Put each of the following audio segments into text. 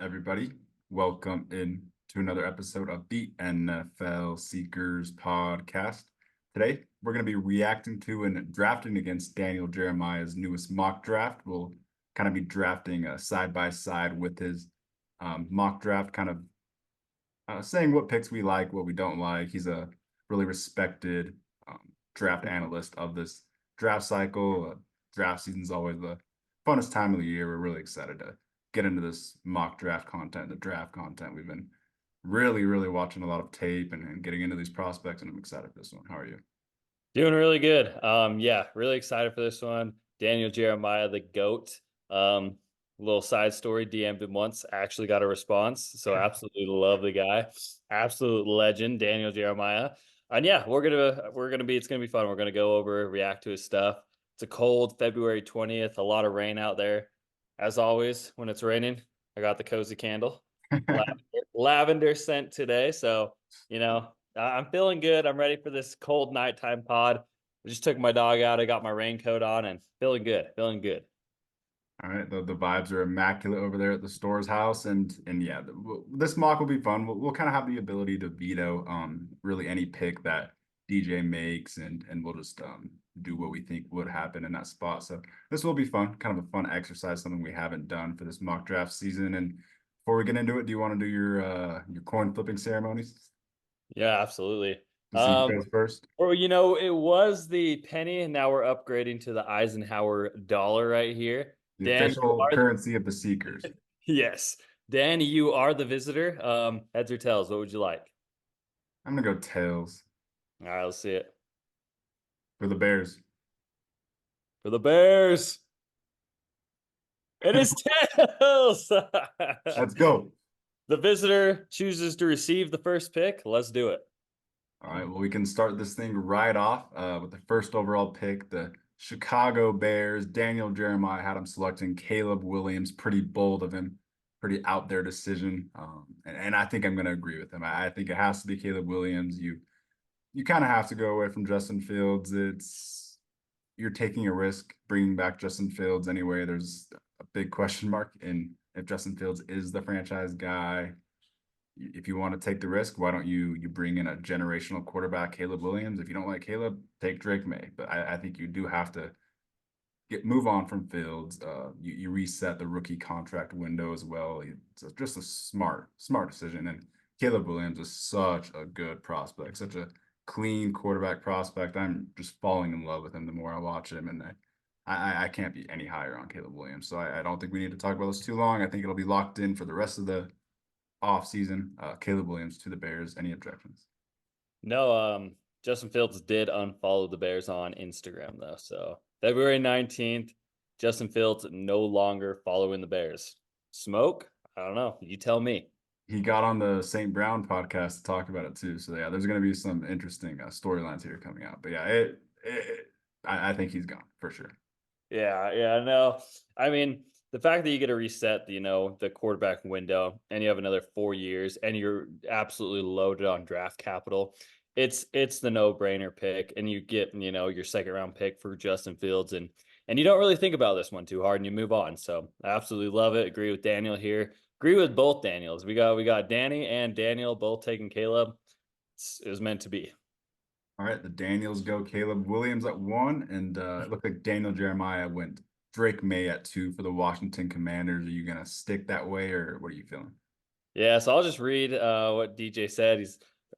everybody? Welcome in to another episode of the NFL Seekers podcast. Today, we're going to be reacting to and drafting against Daniel Jeremiah's newest mock draft. We'll kind of be drafting side by side with his mock draft, kind of saying what picks we like, what we don't like. He's a really respected draft analyst of this draft cycle. Draft season is always the funnest time of the year. We're really excited to get into this mock draft content, the draft content. We've been really watching a lot of tape and getting into these prospects, and I'm excited for this one. How are you? Doing really good. Yeah, really excited for this one. Daniel Jeremiah, the GOAT. Little side story, DM'd him once, actually got a response. So absolutely love the guy. Absolute legend, Daniel Jeremiah. And yeah, it's gonna be fun. We're gonna go over, react to his stuff. It's a cold February 20th, a lot of rain out there. As always, when it's raining, I got the cozy candle. Lavender scent today. So, I'm feeling good. I'm ready for this cold nighttime pod. I just took my dog out. I got my raincoat on and feeling good. Feeling good. All right, the vibes are immaculate over there at the store's house, and yeah, this mock will be fun. We'll kind of have the ability to veto really any pick that DJ makes, and we'll just do what we think would happen in that spot. So this will be fun, kind of a fun exercise, something we haven't done for this mock draft season. And before we get into it, do you want to do your coin flipping ceremonies? Yeah, absolutely. To see who goes first. Or it was the penny, and now we're upgrading to the Eisenhower dollar right here. The Dan, you official are currency of the Seekers. yes. Dan, you are the visitor. Heads or tails, what would you like? I'm gonna go tails All right, let's see it. for the Bears. For the Bears. It is tails. Let's go. The visitor chooses to receive the first pick. Let's do it. All right, well, we can start this thing right off with the first overall pick, the Chicago Bears. Daniel Jeremiah had him selecting Caleb Williams. Pretty bold of him, pretty out there decision. And I think I'm going to agree with him. I think it has to be Caleb Williams. You kind of have to go away from Justin Fields. You're taking a risk bringing back Justin Fields anyway. There's a big question mark in if Justin Fields is the franchise guy. If you want to take the risk, why don't you bring in a generational quarterback, Caleb Williams? If you don't like Caleb, take Drake May. But I think you do have to move on from Fields. You reset the rookie contract window as well. It's just a smart decision. And Caleb Williams is such a good prospect, such a clean quarterback prospect. I'm just falling in love with him the more I watch him, and I can't be any higher on Caleb Williams. So I don't think we need to talk about this too long. I think it'll be locked in for the rest of the off season. Caleb Williams to the Bears. Any objections? No, Justin Fields did unfollow the Bears on Instagram though. So February 19th, Justin Fields no longer following the Bears. Smoke? I don't know. You tell me. He got on the St. Brown podcast to talk about it too. So yeah, there's going to be some interesting storylines here coming out. But yeah, I think he's gone for sure. Yeah, no. I mean, the fact that you get to reset, the quarterback window, and you have another 4 years, and you're absolutely loaded on draft capital, it's the no-brainer pick, and you get your second round pick for Justin Fields, and you don't really think about this one too hard, and you move on. So I absolutely love it. Agree with Daniel here. Agree with both Daniels. We got Danny and Daniel both taking Caleb. It was meant to be. All right, the Daniels go Caleb Williams at 1, and it looked like Daniel Jeremiah went Drake May at 2 for the Washington Commanders. Are you gonna stick that way, or what are you feeling? Yeah, so I'll just read what DJ said.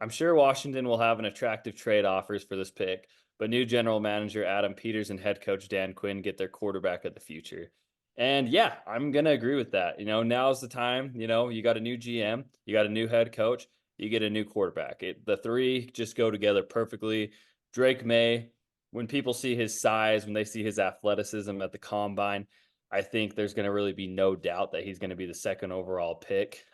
I'm sure Washington will have an attractive trade offers for this pick, but new general manager Adam Peters and head coach Dan Quinn get their quarterback of the future. And yeah, I'm gonna agree with that. Now's the time. You got a new GM, you got a new head coach, you get a new quarterback. The three just go together perfectly. Drake May, when people see his size, when they see his athleticism at the combine, I think there's going to really be no doubt that he's going to be the second overall pick.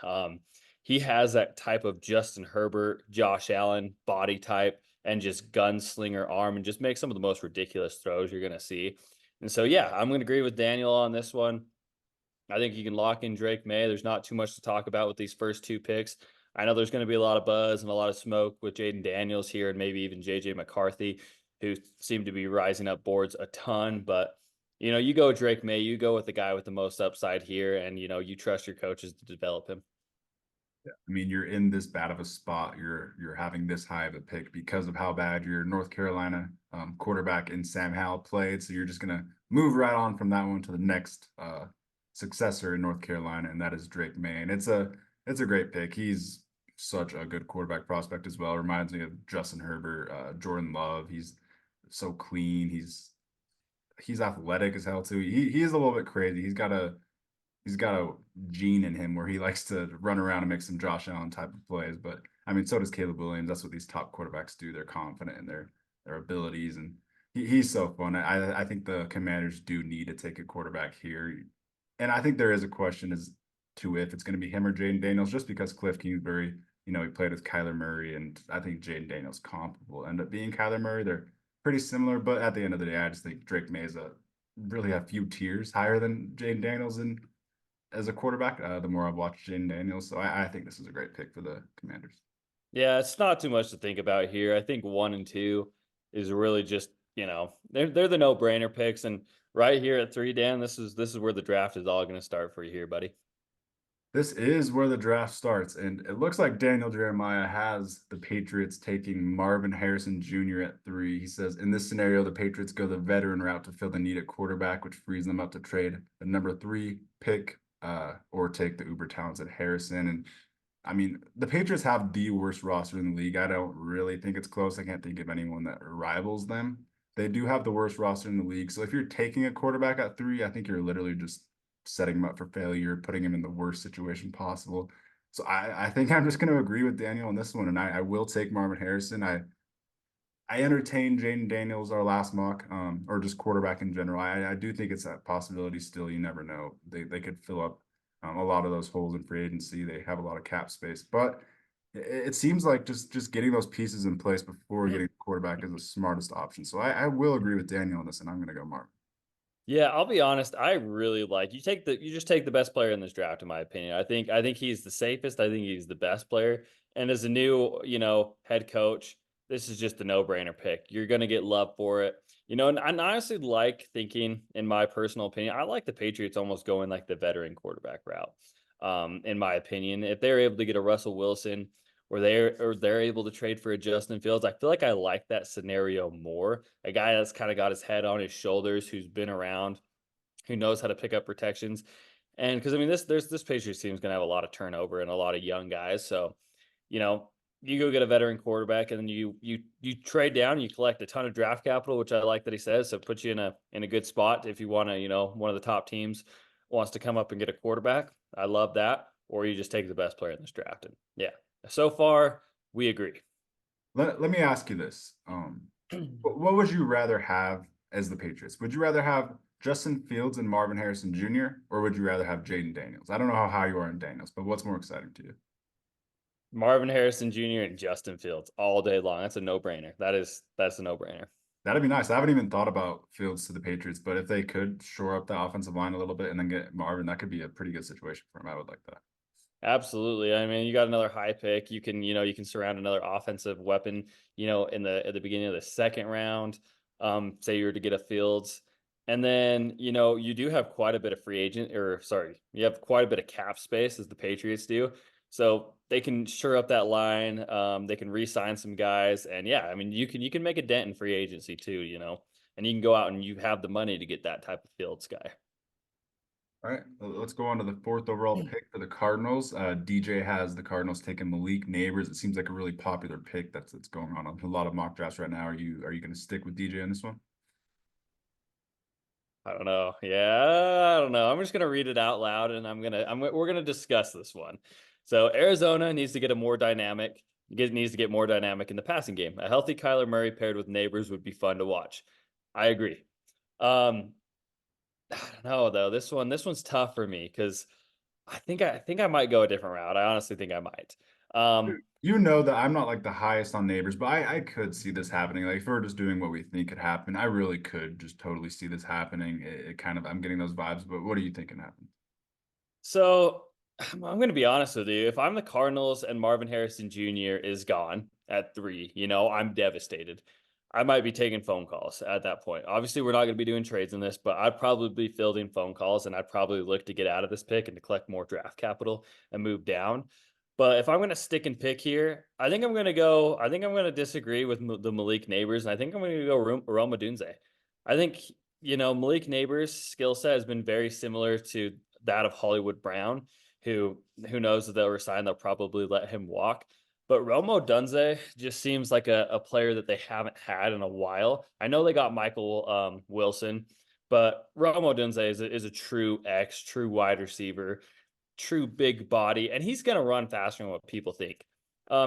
He has that type of Justin Herbert, Josh Allen body type, and just gunslinger arm, and just make some of the most ridiculous throws you're going to see. And so, yeah, I'm going to agree with Daniel on this one. I think you can lock in Drake May. There's not too much to talk about with these first two picks. I know there's going to be a lot of buzz and a lot of smoke with Jaden Daniels here and maybe even JJ McCarthy, who seem to be rising up boards a ton. But You go Drake May, you go with the guy with the most upside here, and you trust your coaches to develop him. I mean, you're in this bad of a spot. You're having this high of a pick because of how bad your North Carolina quarterback in Sam Howell played. So you're just gonna move right on from that one to the next successor in North Carolina, and that is Drake May. And it's a great pick. He's such a good quarterback prospect as well. Reminds me of Justin Herbert, Jordan Love. He's so clean. He's athletic as hell too. He is a little bit crazy. He's got a gene in him where he likes to run around and make some Josh Allen type of plays. But I mean, so does Caleb Williams. That's what these top quarterbacks do. They're confident in their abilities, and he's so fun. I think the Commanders do need to take a quarterback here, and I think there is a question as to if it's going to be him or Jaden Daniels, just because Cliff Kingsbury, he played with Kyler Murray, and I think Jaden Daniels' comp will end up being Kyler Murray. They're pretty similar, but at the end of the day, I just think Drake May is really a few tiers higher than Jaden Daniels in as a quarterback. The more I've watched Jaden Daniels, so I think this is a great pick for the Commanders. Yeah, it's not too much to think about here. I think 1 and 2 is really just they're the no brainer picks, and right here at 3, Dan, this is where the draft is all going to start for you here, buddy. This is where the draft starts, and it looks like Daniel Jeremiah has the Patriots taking Marvin Harrison Jr. at 3. He says, in this scenario, the Patriots go the veteran route to fill the need at quarterback, which frees them up to trade the number 3 pick or take the uber talented Harrison. And I mean, the Patriots have the worst roster in the league. I don't really think it's close. I can't think of anyone that rivals them. They do have the worst roster in the league. So if you're taking a quarterback at 3, I think you're literally just setting him up for failure, putting him in the worst situation possible. So I think I'm just going to agree with Daniel on this one, and I will take Marvin Harrison. I entertained Jaden Daniels our last mock, or just quarterback in general. I do think it's a possibility still. You never know. They could fill up a lot of those holes in free agency. They have a lot of cap space, but it seems like just getting those pieces in place before getting a quarterback is the smartest option. So I will agree with Daniel on this, and I'm going to go Marvin. Yeah, I'll be honest. I really like you just take the best player in this draft, in my opinion. I think he's the safest. I think he's the best player. And as a new, head coach, this is just a no-brainer pick. You're gonna get love for it. And I honestly like thinking, in my personal opinion, I like the Patriots almost going like the veteran quarterback route. In my opinion, if they're able to get a Russell Wilson or they're able to trade for a Justin Fields, I feel like I like that scenario more. A guy that's kind of got his head on his shoulders, who's been around, who knows how to pick up protections. And because I mean, this Patriots team is going to have a lot of turnover and a lot of young guys. So, you know, you go get a veteran quarterback, and then you trade down, you collect a ton of draft capital, which I like that he says. So it puts you in a good spot if you want to, one of the top teams wants to come up and get a quarterback. I love that. Or you just take the best player in this draft. And yeah, so far we agree. Let me ask you this. What would you rather have as the Patriots? Would you rather have Justin Fields and Marvin Harrison Jr., or would you rather have Jaden Daniels? I don't know how high you are in Daniels, but what's more exciting to you? Marvin Harrison Jr. and Justin Fields all day long. That's a no-brainer. That's a no-brainer. That'd be nice. I haven't even thought about Fields to the Patriots, but if they could shore up the offensive line a little bit and then get Marvin, that could be a pretty good situation for him. I would like that. Absolutely. I mean, you got another high pick. You can surround another offensive weapon, at the beginning of the second round. Say you were to get a Fields. And then, you do have quite a bit of you have quite a bit of cap space, as the Patriots do. So they can shore up that line. They can re-sign some guys. And yeah, I mean, you can make a dent in free agency too, and you can go out and you have the money to get that type of Fields guy. All right, let's go on to the fourth overall pick for the Cardinals. DJ has the Cardinals taking Malik Neighbors. It seems like a really popular pick that's going on a lot of mock drafts right now. Are you going to stick with DJ on this one? I don't know. Yeah, I don't know. I'm just gonna read it out loud, and we're gonna discuss this one. So Arizona needs to get more dynamic in the passing game. A healthy Kyler Murray paired with Neighbors would be fun to watch. I agree. I don't know though. This one's tough for me because I think I might go a different route. I honestly think I might. Um, You know that I'm not like the highest on Neighbors, but I could see this happening. Like if we're just doing what we think could happen, I really could just totally see this happening. It kind of I'm getting those vibes, but what are you thinking happens? so I'm gonna be honest with you. If I'm the Cardinals and Marvin Harrison Jr. is gone at 3, I'm devastated. I might be taking phone calls at that point. Obviously, we're not going to be doing trades in this, but I'd probably be fielding phone calls and I'd probably look to get out of this pick and to collect more draft capital and move down. But if I'm going to stick and pick here, I think I'm going to disagree with the Malik Neighbors. And I think I'm going to go Rome Odunze. I think, Malik Neighbors' skill set has been very similar to that of Hollywood Brown, who knows that they'll resign, they'll probably let him walk. But Romo Dunze just seems like a player that they haven't had in a while. I know they got Michael Wilson, but Romo Dunze is a true X, true wide receiver, true big body, and he's going to run faster than what people think.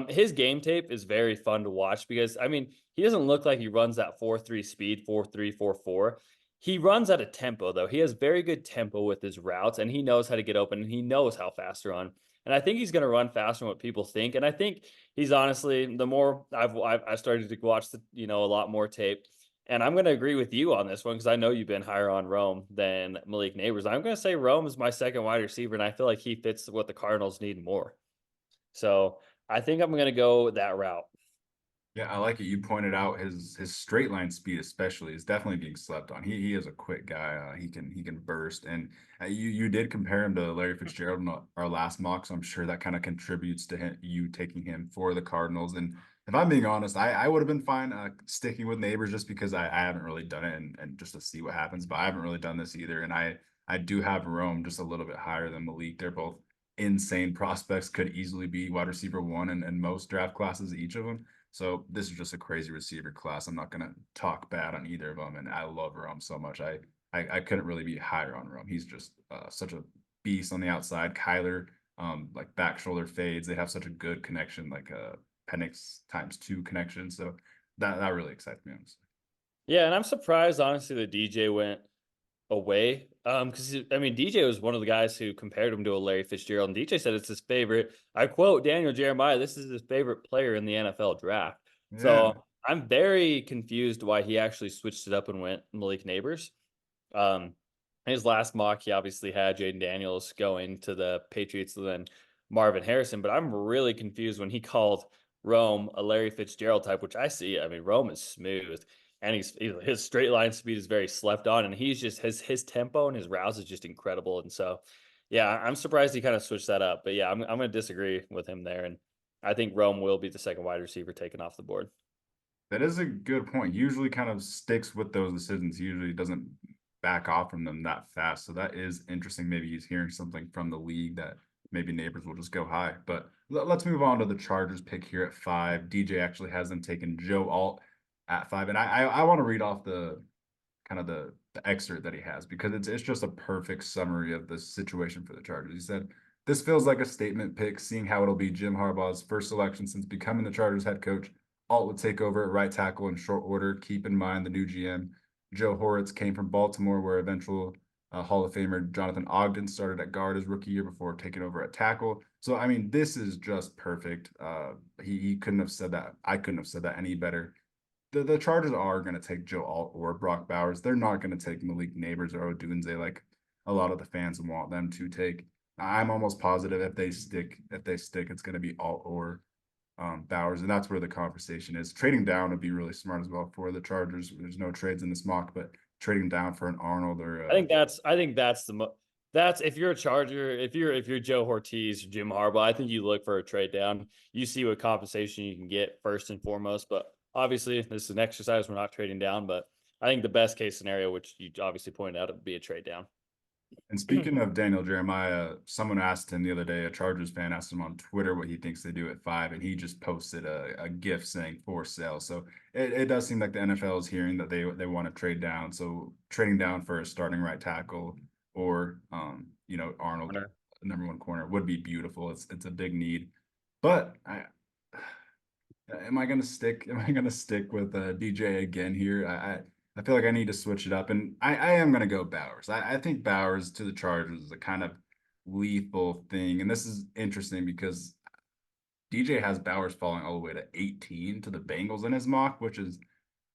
His game tape is very fun to watch because, I mean, he doesn't look like he runs that 4.3 speed, 4.3, 4.4. He runs at a tempo, though. He has very good tempo with his routes, and he knows how to get open, and he knows how fast to run. And I think he's going to run faster than what people think. And I think he's honestly, the more I've started to watch a lot more tape, and I'm going to agree with you on this one because I know you've been higher on Rome than Malik Neighbors. I'm going to say Rome is my second wide receiver, and I feel like he fits what the Cardinals need more. So I think I'm going to go that route. Yeah, I like it. You pointed out his straight line speed, especially, is definitely being slept on. He is a quick guy. He can burst, and you did compare him to Larry Fitzgerald in our last mock, so I'm sure that kind of contributes to you taking him for the Cardinals. And if I'm being honest, I would have been fine sticking with Neighbors just because I haven't really done it and just to see what happens. But I haven't really done this either, and I do have Rome just a little bit higher than Malik. They're both insane prospects, could easily be wide receiver one in most draft classes, each of them. So this is just a crazy receiver class. I'm not gonna talk bad on either of them, and I love Rome so much. I couldn't really be higher on Rome. He's just such a beast on the outside. Kyler, like back shoulder fades. They have such a good connection, like a Penix ×2 connection. So that really excites me, honestly. Yeah, and I'm surprised honestly that DJ went away. Because I mean, DJ was one of the guys who compared him to a Larry Fitzgerald, and DJ said it's his favorite. I quote Daniel Jeremiah, "This is his favorite player in the NFL draft." Yeah. So I'm very confused why he actually switched it up and went Malik Neighbors. Um, his last mock, he obviously had Jaden Daniels going to the Patriots and then Marvin Harrison, but I'm really confused when he called Rome a Larry Fitzgerald type, which I see. I mean, Rome is smooth and his straight line speed is very slept on, and he's just his tempo and his routes is just incredible. And so, yeah, I'm surprised he kind of switched that up. But yeah, I'm going to disagree with him there, and I think Rome will be the second wide receiver taken off the board. That is a good point. Usually kind of sticks with those decisions. Usually doesn't back off from them that fast. So that is interesting. Maybe he's hearing something from the league that maybe Neighbors will just go high. But let's move on to the Chargers pick here at 5. DJ actually has them taking Joe Alt at 5. And I want to read off the kind of the excerpt that he has because it's just a perfect summary of the situation for the Chargers. He said, "This feels like a statement pick, seeing how it'll be Jim Harbaugh's first selection since becoming the Chargers head coach. Alt would take over at right tackle in short order. Keep in mind the new GM, Joe Horitz, came from Baltimore, where eventual Hall of Famer Jonathan Ogden started at guard his rookie year before taking over at tackle. So, I mean, this is just perfect. He couldn't have said that. I couldn't have said that any better. The Chargers are going to take Joe Alt or Brock Bowers. They're not going to take Malik Neighbors or Odunze like a lot of the fans want them to take. I'm almost positive if they stick, it's going to be Alt or Bowers, and that's where the conversation is. Trading down would be really smart as well for the Chargers. There's no trades in this mock, but trading down for an Arnold or I think that's if you're a Charger, if you're Joe Ortiz, Jim Harbaugh, I think you look for a trade down. You see what compensation you can get first and foremost. But obviously, this is an exercise. We're not trading down, but I think the best case scenario, which you obviously pointed out, would be a trade down. And speaking of Daniel Jeremiah, someone asked him the other day, a Chargers fan asked him on Twitter what he thinks they do at 5, and he just posted a GIF saying for sale. So it does seem like the NFL is hearing that they want to trade down. So trading down for a starting right tackle or Arnold, Corner. #1 corner would be beautiful. It's a big need. But am I gonna stick? Am I gonna stick with DJ again here? I feel like I need to switch it up, and I am gonna go Bowers. I think Bowers to the Chargers is a kind of lethal thing, and this is interesting because DJ has Bowers falling all the way to 18 to the Bengals in his mock, which is,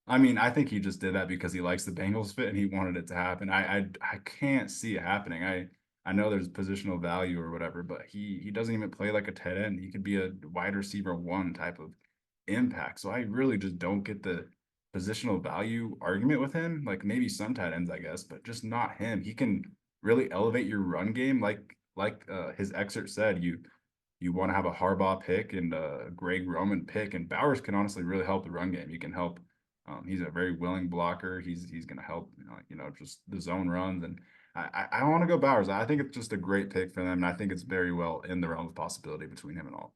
I mean, I think he just did that because he likes the Bengals fit and he wanted it to happen. I can't see it happening. I know there's positional value or whatever, but he doesn't even play like a tight end. He could be a wide receiver one type of impact. So I really just don't get positional value argument with him. Like maybe some tight ends, I guess, but just not him. He can really elevate your run game. His excerpt said, you want to have a Harbaugh pick and a Greg Roman pick, and Bowers can honestly really help the run game. He can help. He's a very willing blocker. He's going to help. Just the zone runs, and I want to go Bowers. I think it's just a great pick for them, and I think it's very well in the realm of possibility between him and all.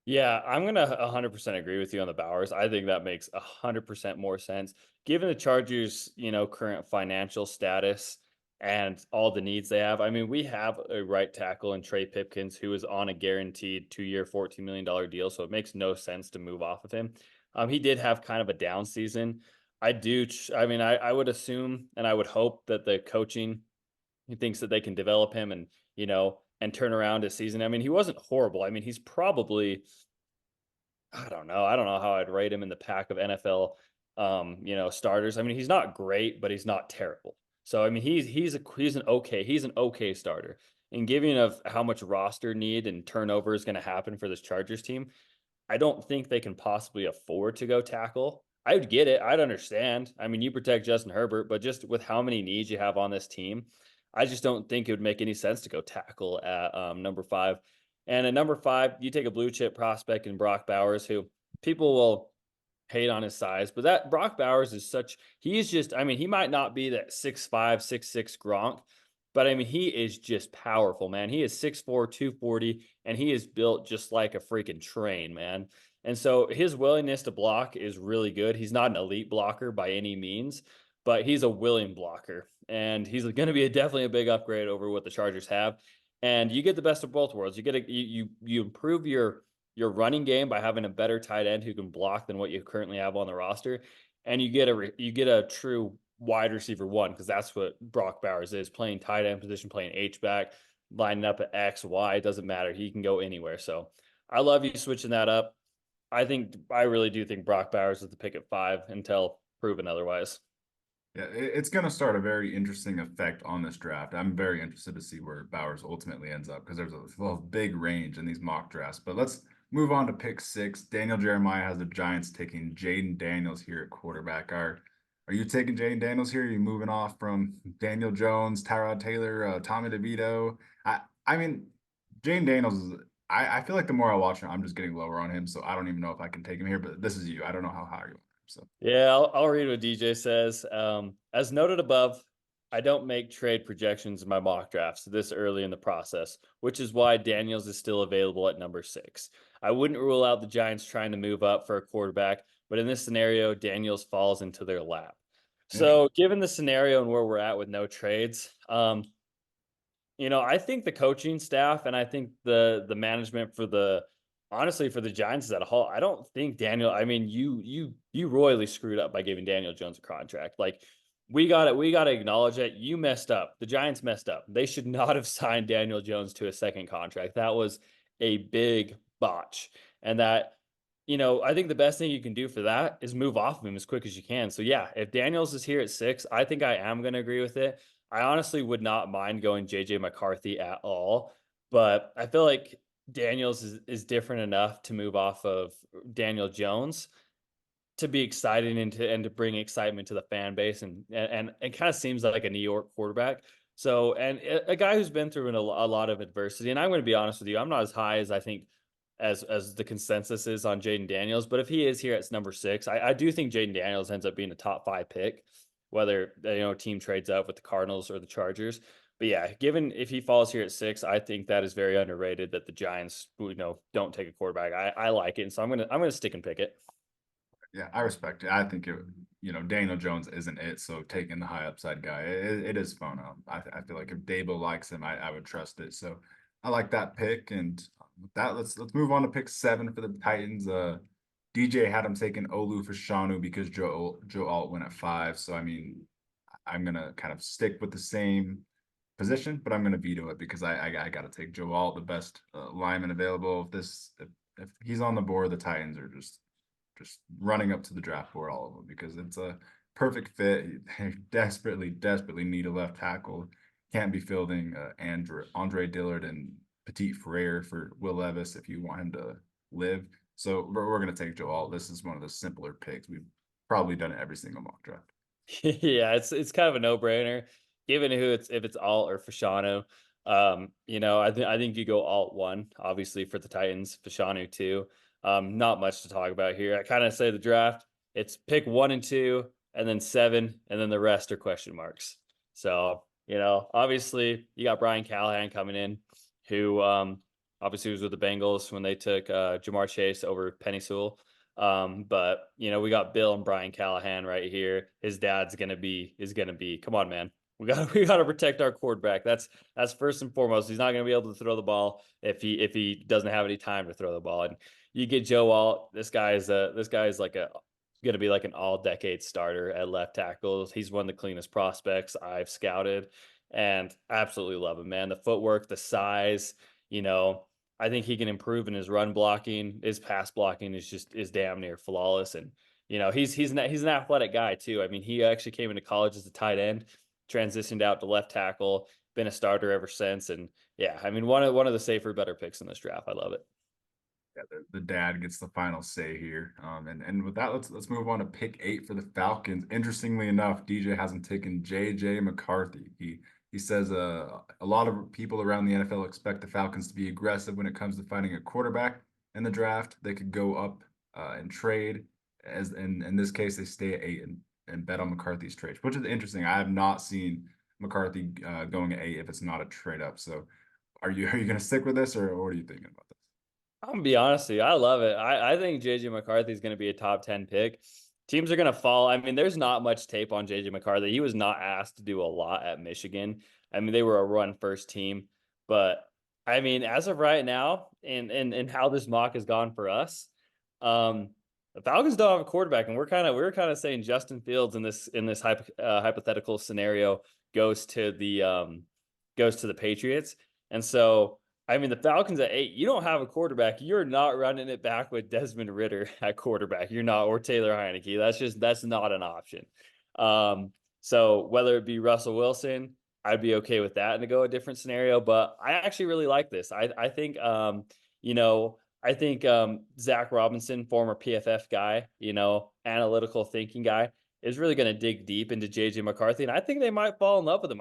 Yeah, I'm gonna 100% agree with you on the Bowers. I think that makes 100% more sense given the Chargers, current financial status and all the needs they have. I mean, we have a right tackle in Trey Pipkins who is on a guaranteed 2-year, $14 million deal, so it makes no sense to move off of him. He did have kind of a down season. I mean, I would assume and I would hope that the coaching he thinks that they can develop him and turn around his season. I mean, he wasn't horrible. I mean, he's probably I don't know. I don't know how I'd rate him in the pack of NFL, starters. I mean, he's not great, but he's not terrible. So I mean, he's an okay starter. And given of how much roster need and turnover is going to happen for this Chargers team, I don't think they can possibly afford to go tackle. I would get it. I'd understand. I mean, you protect Justin Herbert, but just with how many needs you have on this team, I just don't think it would make any sense to go tackle at number 5. And at number 5, you take a blue chip prospect in Brock Bowers, who people will hate on his size, but that Brock Bowers is he's just, I mean, he might not be that 6'5", 6'6" Gronk, but I mean, he is just powerful, man. He is 6'4", 240, and he is built just like a freaking train, man. And so his willingness to block is really good. He's not an elite blocker by any means, but he's a willing blocker. And he's going to be definitely a big upgrade over what the Chargers have. And you get the best of both worlds. You improve your running game by having a better tight end who can block than what you currently have on the roster, and you get a true wide receiver one, because that's what Brock Bowers is, playing tight end position, playing H back, lining up at X, Y, it doesn't matter. He can go anywhere. So I love you switching that up. I really do think Brock Bowers is the pick at 5 until proven otherwise. Yeah, it's going to start a very interesting effect on this draft. I'm very interested to see where Bowers ultimately ends up because there's a big range in these mock drafts. But let's move on to pick 6. Daniel Jeremiah has the Giants taking Jaden Daniels here at quarterback. Are you taking Jaden Daniels here? Are you moving off from Daniel Jones, Tyrod Taylor, Tommy DeVito? I mean, Jaden Daniels is. I feel like the more I watch him, I'm just getting lower on him. So I don't even know if I can take him here. But this is you. I don't know how high you are. So. Yeah, I'll read what DJ says. As noted above, I don't make trade projections in my mock drafts this early in the process, which is why Daniels is still available at number 6. I wouldn't rule out the Giants trying to move up for a quarterback, but in this scenario, Daniels falls into their lap. So, given the scenario and where we're at with no trades, I think the coaching staff and I think the management honestly for the Giants as a whole, I don't think Daniel. I mean, you royally screwed up by giving Daniel Jones a contract. Like we got it. We got to acknowledge that you messed up. The Giants messed up. They should not have signed Daniel Jones to a second contract. That was a big botch. And I think the best thing you can do for that is move off of him as quick as you can. So yeah, if Daniels is here at 6, I think I am going to agree with it. I honestly would not mind going JJ McCarthy at all, but I feel like Daniels is different enough to move off of Daniel Jones to be exciting and to bring excitement to the fan base, and it kind of seems like a New York quarterback. So, and a guy who's been through a lot of adversity. And I'm going to be honest with you, I'm not as high as I think as the consensus is on Jaden Daniels, but if he is here at number 6, I do think Jaden Daniels ends up being a top 5 pick, whether team trades up with the Cardinals or the Chargers. But yeah, given if he falls here at 6, I think that is very underrated that the Giants don't take a quarterback. I like it, and so I'm gonna stick and pick it. Yeah, I respect it. I think Daniel Jones isn't it. So taking the high upside guy, it is fun. I feel like if Dabo likes him, I would trust it. So I like that pick. And with that, let's move on to pick 7 for the Titans. DJ had him taking Olu for Shanu because Joe Alt went at 5. So I mean, I'm gonna kind of stick with the same position, but I'm gonna veto it because I got to take Joe Alt, the best lineman available. If he's on the board, the Titans are just running up to the draft board, all of them, because it's a perfect fit. They desperately need a left tackle. Can't be fielding Andre Dillard and Petit Frere for Will Levis if you want him to live. So we're going to take Joe Alt. This is one of the simpler picks. probably done it every single mock draft. Yeah, it's kind of a no-brainer given who it's if it's Alt or Fashanu. I think you go Alt one, obviously for the Titans, Fashanu two. Not much to talk about here. I kind of say the draft, it's pick 1 and 2, and then 7, and then the rest are question marks. So, obviously you got Brian Callahan coming in, who obviously was with the Bengals when they took Jamar Chase over Penny Sewell. But we got Bill and Brian Callahan right here. His dad's gonna be. Come on, man. We gotta protect our quarterback. That's first and foremost. He's not gonna be able to throw the ball if he doesn't have any time to throw the ball. And you get Joe Alt. This guy's like gonna be like an all-decade starter at left tackle. He's one of the cleanest prospects I've scouted, and I absolutely love him, man. The footwork, the size, you know. I think he can improve in his run blocking. His pass blocking is damn near flawless, and he's an athletic guy too. I mean, he actually came into college as a tight end, transitioned out to left tackle, been a starter ever since, and yeah, I mean one of the safer, better picks in this draft. I love it. Yeah, the dad gets the final say here. And with that, let's move on to pick 8 for the Falcons. Interestingly enough, DJ hasn't taken JJ McCarthy. He says a lot of people around the NFL expect the Falcons to be aggressive when it comes to finding a quarterback in the draft. They could go up and trade, as in this case they stay at 8 and bet on McCarthy's trade, which is interesting. I have not seen McCarthy going at 8 if it's not a trade up. So are you going to stick with this, or what are you thinking about this? I'm gonna be honest with you. I love it. I think JJ McCarthy is gonna be a top 10 pick. Teams are gonna fall. I mean, there's not much tape on JJ McCarthy. He was not asked to do a lot at Michigan. I mean, they were a run first team, but I mean, as of right now, and how this mock has gone for us, the Falcons don't have a quarterback, and we were kind of saying Justin Fields in this hypothetical scenario goes to the Patriots, and so. I mean, the Falcons at 8, you don't have a quarterback. You're not running it back with Desmond Ritter at quarterback. You're not, or Taylor Heineke. That's not an option. So whether it be Russell Wilson, I'd be okay with that and to go a different scenario. But I actually really like this. I think Zach Robinson, former PFF guy, analytical thinking guy, is really going to dig deep into JJ McCarthy, and I think they might fall in love with him.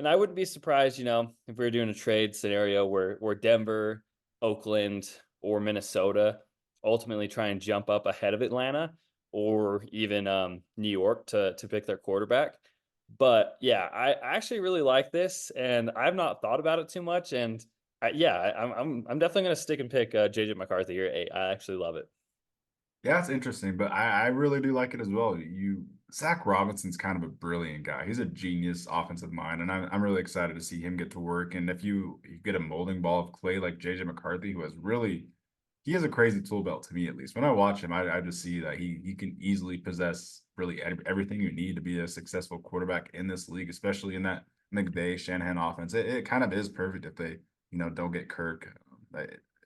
I wouldn't be surprised, if we were doing a trade scenario where Denver, Oakland, or Minnesota ultimately try and jump up ahead of Atlanta or even New York to pick their quarterback. But yeah, I actually really like this, and I've not thought about it too much. And I'm definitely gonna stick and pick JJ McCarthy here at 8. I actually love it. Yeah, it's interesting, but I really do like it as well. Zach Robinson's kind of a brilliant guy. He's a genius offensive mind, and I'm really excited to see him get to work. And if you get a molding ball of clay like JJ McCarthy, who has really he has a crazy tool belt to me at least. When I watch him, I just see that he can easily possess really everything you need to be a successful quarterback in this league, especially in that McVay Shanahan offense. It kind of is perfect if they don't get Kirk.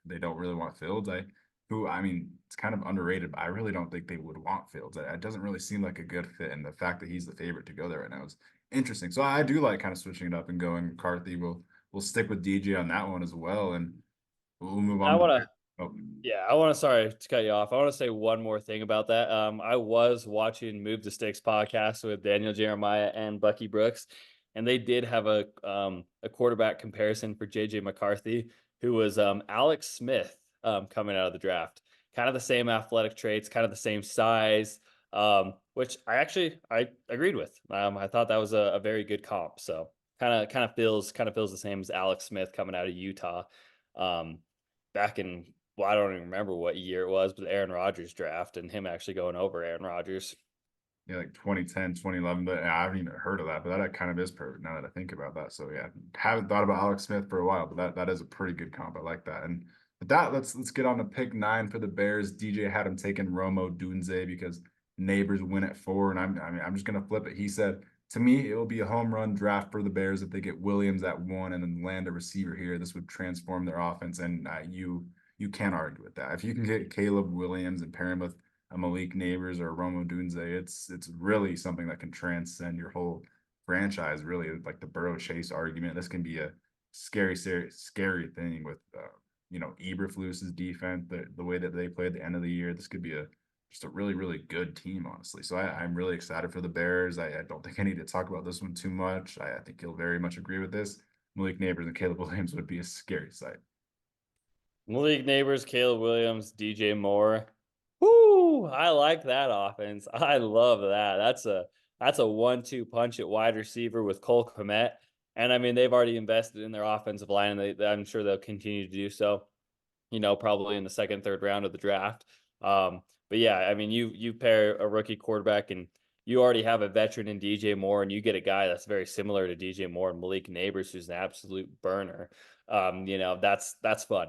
They don't really want Fields. I mean, it's kind of underrated, but I really don't think they would want Fields. It doesn't really seem like a good fit, and the fact that he's the favorite to go there right now is interesting. So I do like kind of switching it up and going McCarthy. We'll stick with DJ on that one as well, and we'll move I on to want to oh, Yeah, sorry to cut you off. I want to say one more thing about that. I was watching Move the Sticks podcast with Daniel Jeremiah and Bucky Brooks, and they did have a quarterback comparison for JJ McCarthy, who was Alex Smith coming out of the draft. Kind of the same athletic traits, kind of the same size, which I agreed with. I thought that was a very good comp. So kind of feels the same as Alex Smith coming out of Utah. Um, Back in, well, I don't even remember what year it was, but the Aaron Rodgers draft and him actually going over Aaron Rodgers. yeah, like 2010, 2011. But yeah, I haven't even heard of that, but that kind of is perfect now that I think about that. So yeah, haven't thought about Alex Smith for a while, but that is a pretty good comp. I like that. And with that, let's get on to pick 9 for the Bears. DJ had him taking Romo Dunze because neighbors win at 4, and I'm just gonna flip it. He said, to me, it will be a home run draft for the Bears if they get Williams at 1 and then land a receiver here. This would transform their offense, and you can't argue with that. If you can get Caleb Williams and pair him with a Malik Neighbors or Romo Dunze, it's really something that can transcend your whole franchise. Really, like the Burrow Chase argument. This can be a scary thing with Eberflus's defense, the way that they played at the end of the year. This could be a just a really, really good team, honestly. So I'm really excited for the Bears. I don't think I need to talk about this one too much. I think you'll very much agree with this. Malik Neighbors and Caleb Williams would be a scary sight. Malik Neighbors, Caleb Williams, DJ Moore. Whoo! I like that offense. I love that. That's a 1-2 punch at wide receiver with Cole Kmet. And I mean, they've already invested in their offensive line, and I'm sure they'll continue to do so. Probably in the second, third round of the draft. But yeah, I mean, you pair a rookie quarterback, and you already have a veteran in DJ Moore, and you get a guy that's very similar to DJ Moore and Malik Neighbors, who's an absolute burner. That's fun.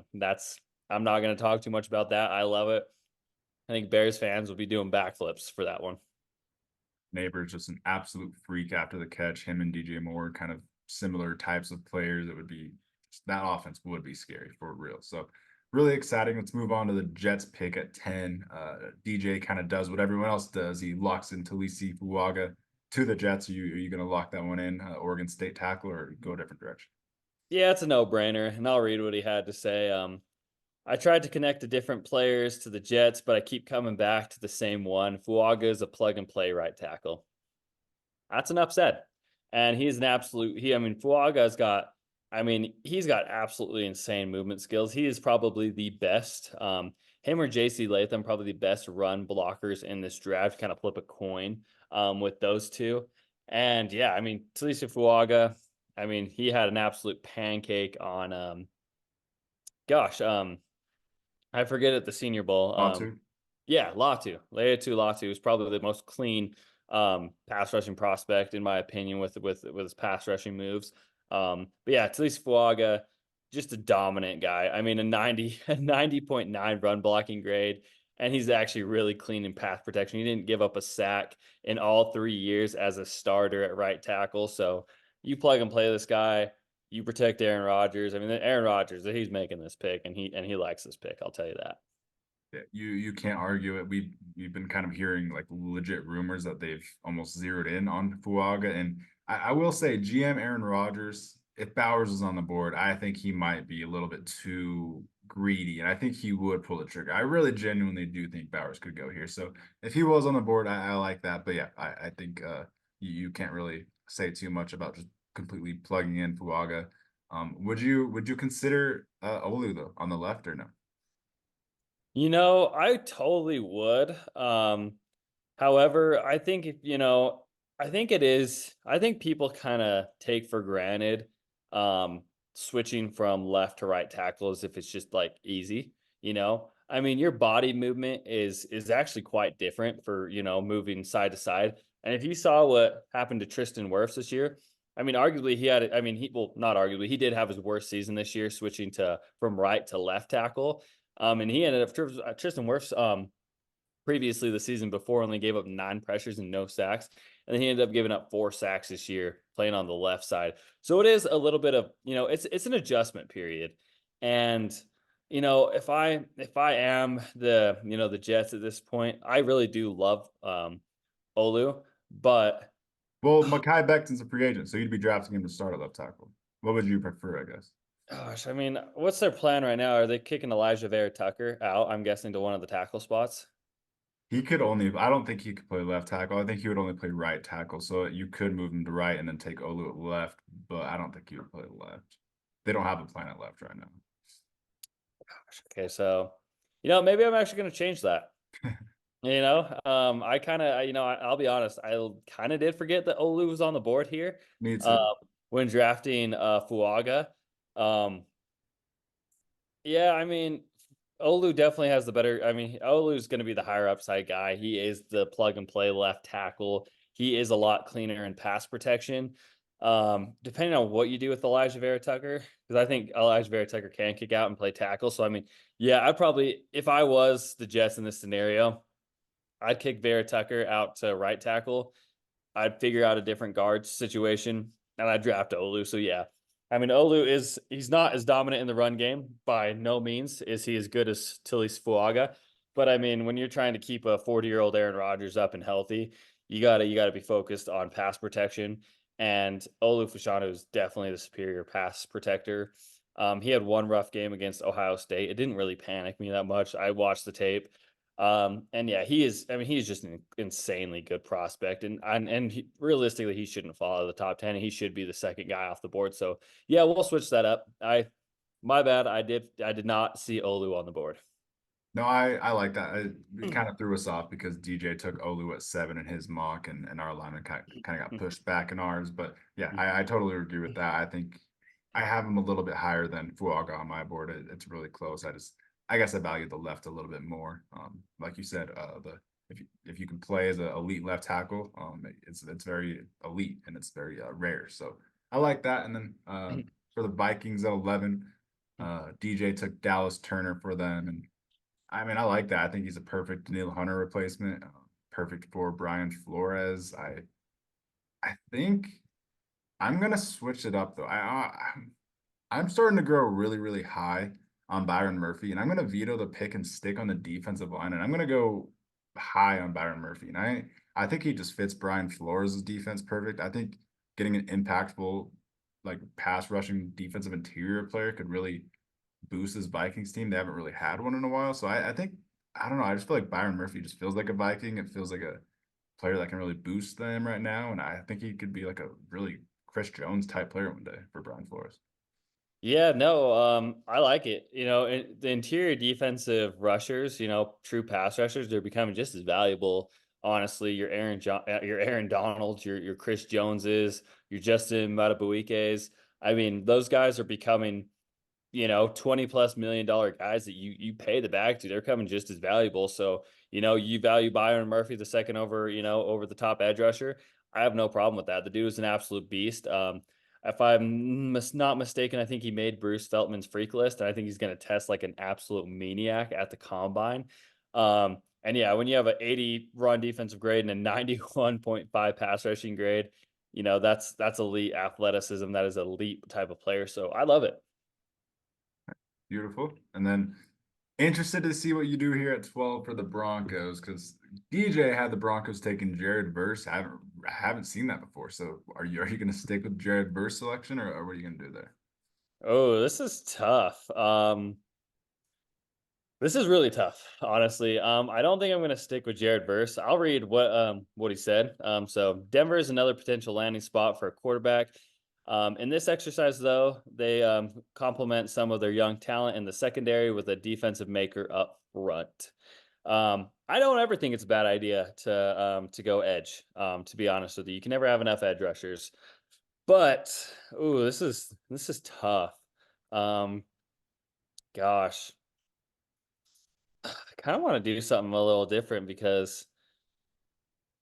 I'm not going to talk too much about that. I love it. I think Bears fans will be doing backflips for that one. Neighbors just an absolute freak after the catch. Him and DJ Moore, kind of similar types of players. It would be that offense would be scary for real. So really exciting. Let's move on to the Jets pick at 10. DJ kind of does what everyone else does. He locks in Talisi Fuaga to the Jets. Are you going to lock that one in, Oregon State tackle, or go a different direction? Yeah, it's a no-brainer, and I'll read what he had to say. I tried to connect the different players to the Jets, but I keep coming back to the same one. Fuaga is a plug-and-play right tackle. That's enough said. And he's an absolute, Fuaga's got, he's got absolutely insane movement skills. He is probably the best. Him or JC Latham, probably the best run blockers in this draft. Kind of flip a coin with those two. And yeah, Talisa Fuaga, he had an absolute pancake on, I forget at the Senior Bowl. Yeah, Latu. Leatu Latu is probably the most clean pass rushing prospect in my opinion with his pass rushing moves. But yeah, Talisa Fuaga, just a dominant guy. I mean, a 90.9 run blocking grade, and he's actually really clean in pass protection. He didn't give up a sack in all 3 years as a starter at right tackle. So you plug and play this guy. You protect Aaron Rodgers. Aaron Rodgers, he's making this pick, and he likes this pick. I'll tell you that. Yeah, you can't argue it. We've been kind of hearing like legit rumors that they've almost zeroed in on Fuaga, and I will say GM Aaron Rodgers, if Bowers is on the board, I think he might be a little bit too greedy, and I think he would pull the trigger. I really genuinely do think Bowers could go here. So if he was on the board, I like that. But yeah, I think you can't really say too much about just completely plugging in Fuaga. Would you consider Olu though on the left or no? I totally would. However, I think I think people kind of take for granted switching from left to right tackle as if it's just like easy. Your body movement is actually quite different for, moving side to side. And if you saw what happened to Tristan Wirfs this year, arguably not arguably, he did have his worst season this year, switching from right to left tackle. And he ended up Tristan Wirfs previously the season before only gave up 9 pressures and no sacks, and then he ended up giving up 4 sacks this year playing on the left side. So it is a little bit of it's an adjustment period, and if I am the Jets at this point, I really do love Olu, but Well, Mekhi Becton's a free agent, so you'd be drafting him to start at left tackle. What would you prefer, I guess? gosh, what's their plan right now? Are they kicking Elijah Vera Tucker out? I'm guessing to one of the tackle spots. I don't think he could play left tackle. I think he would only play right tackle. So you could move him to right and then take Olu at left, but I don't think he would play left. They don't have a plan at left right now. Gosh, okay, so maybe I'm actually going to change that. I kind of, I'll be honest, I kind of did forget that Olu was on the board here. Me too. When drafting Fuaga. Yeah, Olu definitely has the better. Olu's going to be the higher upside guy. He is the plug and play left tackle. He is a lot cleaner in pass protection. Depending on what you do with Elijah Vera Tucker, because I think Elijah Vera Tucker can kick out and play tackle. So, yeah, I'd probably, if I was the Jets in this scenario, I'd kick Vera Tucker out to right tackle. I'd figure out a different guard situation, and I'd draft Olu. So, yeah. Olu he's not as dominant in the run game. By no means is he as good as Tillis Fuaga. But when you're trying to keep a 40-year-old Aaron Rodgers up and healthy, you gotta be focused on pass protection. And Olu Fashanu is definitely the superior pass protector. He had one rough game against Ohio State. It didn't really panic me that much. I watched the tape. And yeah, he is. I mean, he's just an insanely good prospect, and realistically, he shouldn't fall out of the top 10. He should be the second guy off the board. So yeah, we'll switch that up. My bad. I did not see Olu on the board. No, I like that. It kind of threw us off because DJ took Olu at 7 in his mock, and our alignment kind of got pushed back in ours. But yeah, I totally agree with that. I think I have him a little bit higher than Fuaga on my board. It's really close. I guess I value the left a little bit more. Like you said, the if you can play as an elite left tackle, it's very elite and it's very rare. So I like that. And then for the Vikings at 11, DJ took Dallas Turner for them, and I mean, I like that. I think he's a perfect Neil Hunter replacement, perfect for Brian Flores. I think I'm gonna switch it up though. I'm starting to grow really, really high on Byron Murphy, and I'm gonna veto the pick and stick on the defensive line, and I'm gonna go high on Byron Murphy. And I think he just fits Brian Flores' defense perfect. I think getting an impactful, like pass rushing defensive interior player could really boost this Vikings team. They haven't really had one in a while. So I think I don't know. I just feel like Byron Murphy just feels like a Viking. It feels like a player that can really boost them right now. And I think he could be like a really Chris Jones type player one day for Brian Flores. Yeah, no, I like it. The interior defensive rushers, true pass rushers, they're becoming just as valuable. Honestly, your Aaron Donalds, your Chris Joneses, your Justin Matabuikes. I mean, those guys are becoming, $20+ million guys that you pay the bag to. They're coming just as valuable. So, you value Byron Murphy the second over the top edge rusher. I have no problem with that. The dude is an absolute beast. If I'm not mistaken, I think he made Bruce Feltman's freak list, and I think he's going to test like an absolute maniac at the combine. And yeah, when you have an 80 run defensive grade and a 91.5 pass rushing grade, that's elite athleticism. That is elite type of player. So I love it. Beautiful. And then interested to see what you do here at 12 for the Broncos because DJ had the Broncos taking Jared Verse. I haven't seen that before. So are you going to stick with Jared Verse selection or what are you going to do there? Oh, this is tough. This is really tough, honestly. I don't think I'm going to stick with Jared Verse. I'll read what he said. So Denver is another potential landing spot for a quarterback. In this exercise, though, they complement some of their young talent in the secondary with a defensive maker up front. I don't ever think it's a bad idea to go edge. To be honest with you, you can never have enough edge rushers. But ooh, this is tough. Um, gosh. I kind of want to do something a little different because,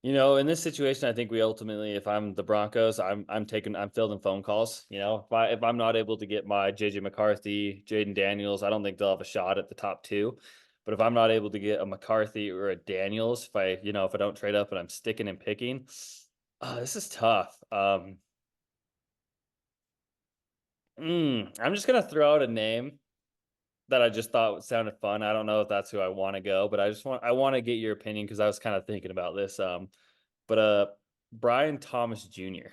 in this situation, I think we ultimately, if I'm the Broncos, I'm fielding phone calls. If I'm not able to get my JJ McCarthy, Jaden Daniels, I don't think they'll have a shot at the top two. But if I'm not able to get a McCarthy or a Daniels, if I don't trade up and I'm sticking and picking, this is tough. I'm just gonna throw out a name that I just thought sounded fun. I don't know if that's who I want to go, but I want to get your opinion because I was kind of thinking about this. But Brian Thomas Jr.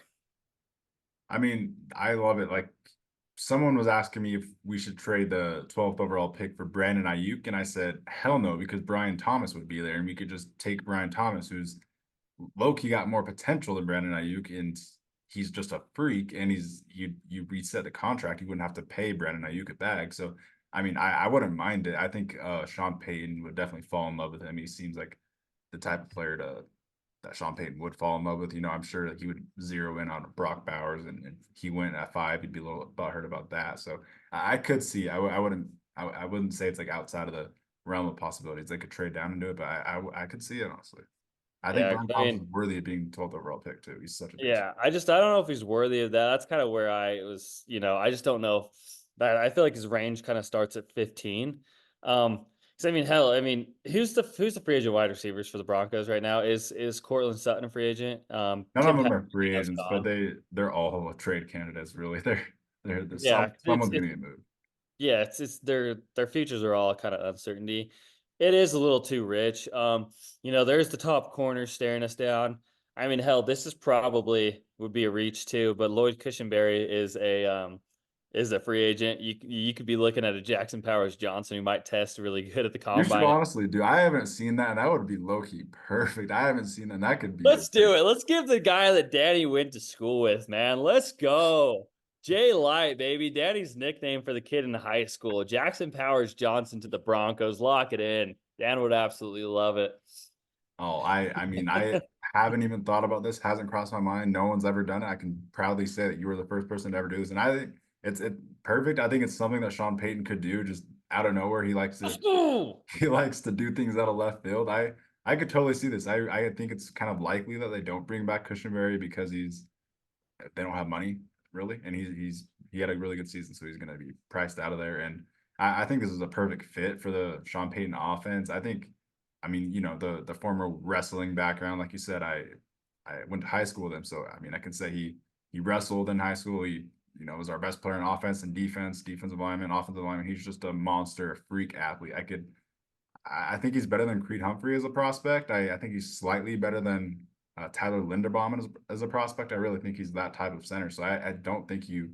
I mean, I love it. Like someone was asking me if we should trade the 12th overall pick for Brandon Ayuk, and I said, hell no, because Brian Thomas would be there, and we could just take Brian Thomas, who's low-key got more potential than Brandon Ayuk, and he's just a freak, and you reset the contract, you wouldn't have to pay Brandon Ayuk a bag. So I mean, I wouldn't mind it. I think Sean Payton would definitely fall in love with him. He seems like the type of player that Sean Payton would fall in love with. I'm sure that he would zero in on Brock Bowers, and he went at 5, he'd be a little butthurt about that. So I could see. I wouldn't say it's like outside of the realm of possibilities. They could trade down and do it, but I could see it honestly. I think Yeah, Brian 'cause I Thomas is mean, worthy of being 12th overall pick too. He's such a beast. yeah, I don't know if he's worthy of that. That's kind of where I was. I just don't know. That I feel like his range kind of starts at 15. Because I mean, hell, I mean, who's the free agent wide receivers for the Broncos right now? Is Cortland Sutton a free agent? None of Tim them are free Patrick's agents, but gone. they're all trade candidates. Really, they're Yeah, someone's gonna get moved. yeah, it's their futures are all kind of uncertainty. It is a little too rich. There's the top corner staring us down. I mean, hell, this is probably would be a reach too, but Lloyd Cushenberry is a is a free agent. You could be looking at a Jackson Powers Johnson who might test really good at the You should combine. honestly do. I haven't seen that, and that would be low key perfect. I haven't seen that. And that could be the Let's pick. do it. Let's give the guy that Danny went to school with, man. Let's go. Jay Light, baby. Danny's nickname for the kid in high school. Jackson Powers Johnson to the Broncos. Lock it in. Dan would absolutely love it. Oh, I mean, I haven't even thought about this. Hasn't crossed my mind. No one's ever done it. I can proudly say that you were the first person to ever do this, and I think it's perfect. I think it's something that Sean Payton could do just out of nowhere. He likes to do things out of left field. I could totally see this. I think it's kind of likely that they don't bring back Cushionberry because they don't have money really, and he had a really good season, so he's going to be priced out of there. And I think this is a perfect fit for the Sean Payton offense. I mean, the former wrestling background, like you said, I went to high school with him, so I mean, I can say he wrestled in high school. He was our best player in offense and defense, defensive lineman, offensive lineman. He's just a monster, a freak athlete. I think he's better than Creed Humphrey as a prospect. I think he's slightly better than Tyler Linderbaum as a prospect. I really think he's that type of center. So I don't think you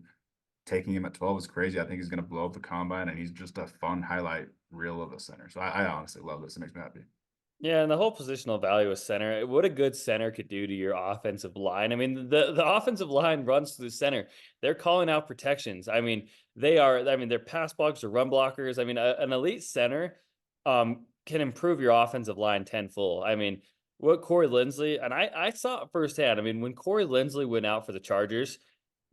taking him at 12 is crazy. I think he's going to blow up the combine, and he's just a fun highlight reel of a center. So I honestly love this. It makes me happy. Yeah, and the whole positional value of center, what a good center could do to your offensive line. I mean, the offensive line runs through the center. They're calling out protections. I mean, they're pass blockers or run blockers. I mean, an elite center can improve your offensive line tenfold. I mean, what Corey Linsley, and I saw it firsthand. I mean, when Corey Linsley went out for the Chargers,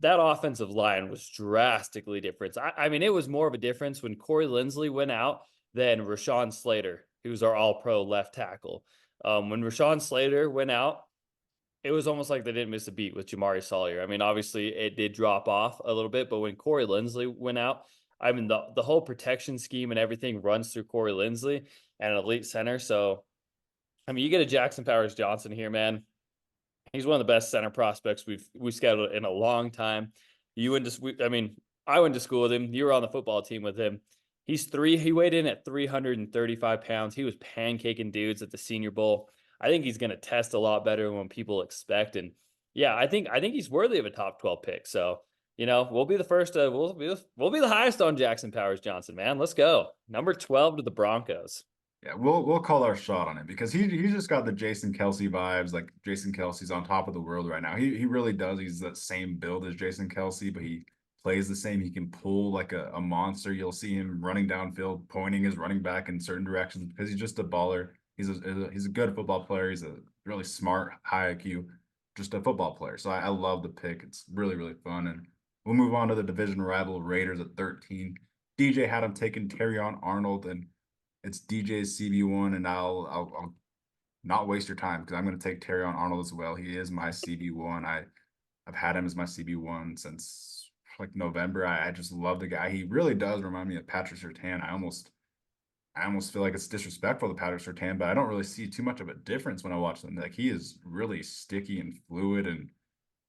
that offensive line was drastically different. I mean, it was more of a difference when Corey Linsley went out than Rashawn Slater, who's our all-pro left tackle. When Rashawn Slater went out, it was almost like they didn't miss a beat with Jamari Sawyer. I mean, obviously it did drop off a little bit, but when Corey Linsley went out, I mean, the whole protection scheme and everything runs through Corey Linsley and an elite center. So, I mean, you get a Jackson Powers Johnson here, man. He's one of the best center prospects we've scouted in a long time. You went to, I mean, I went to school with him. You were on the football team with him. He weighed in at 335 pounds. He was pancaking dudes at the Senior Bowl. I think he's going to test a lot better than what people expect. And yeah, I think he's worthy of a top 12 pick. So, we'll be the first. We'll be the highest on Jackson Powers Johnson, man. Let's go. Number 12 to the Broncos. Yeah, we'll call our shot on it because he's just got the Jason Kelsey vibes. Like Jason Kelsey's on top of the world right now. He really does. He's that same build as Jason Kelsey, but he plays the same. He can pull like a monster. You'll see him running downfield, pointing his running back in certain directions because he's just a baller. He's a good football player. He's a really smart, high IQ, just a football player. So I love the pick. It's really, really fun. And we'll move on to the division rival Raiders at 13. DJ had him taking Terrion Arnold, and it's DJ's CB1, and I'll not waste your time because I'm going to take Terrion Arnold as well. He is my CB1. I've had him as my CB1 since like November. I just love the guy. He really does remind me of Patrick Surtain. I almost feel like it's disrespectful to Patrick Surtain, but I don't really see too much of a difference when I watch them. Like he is really sticky and fluid and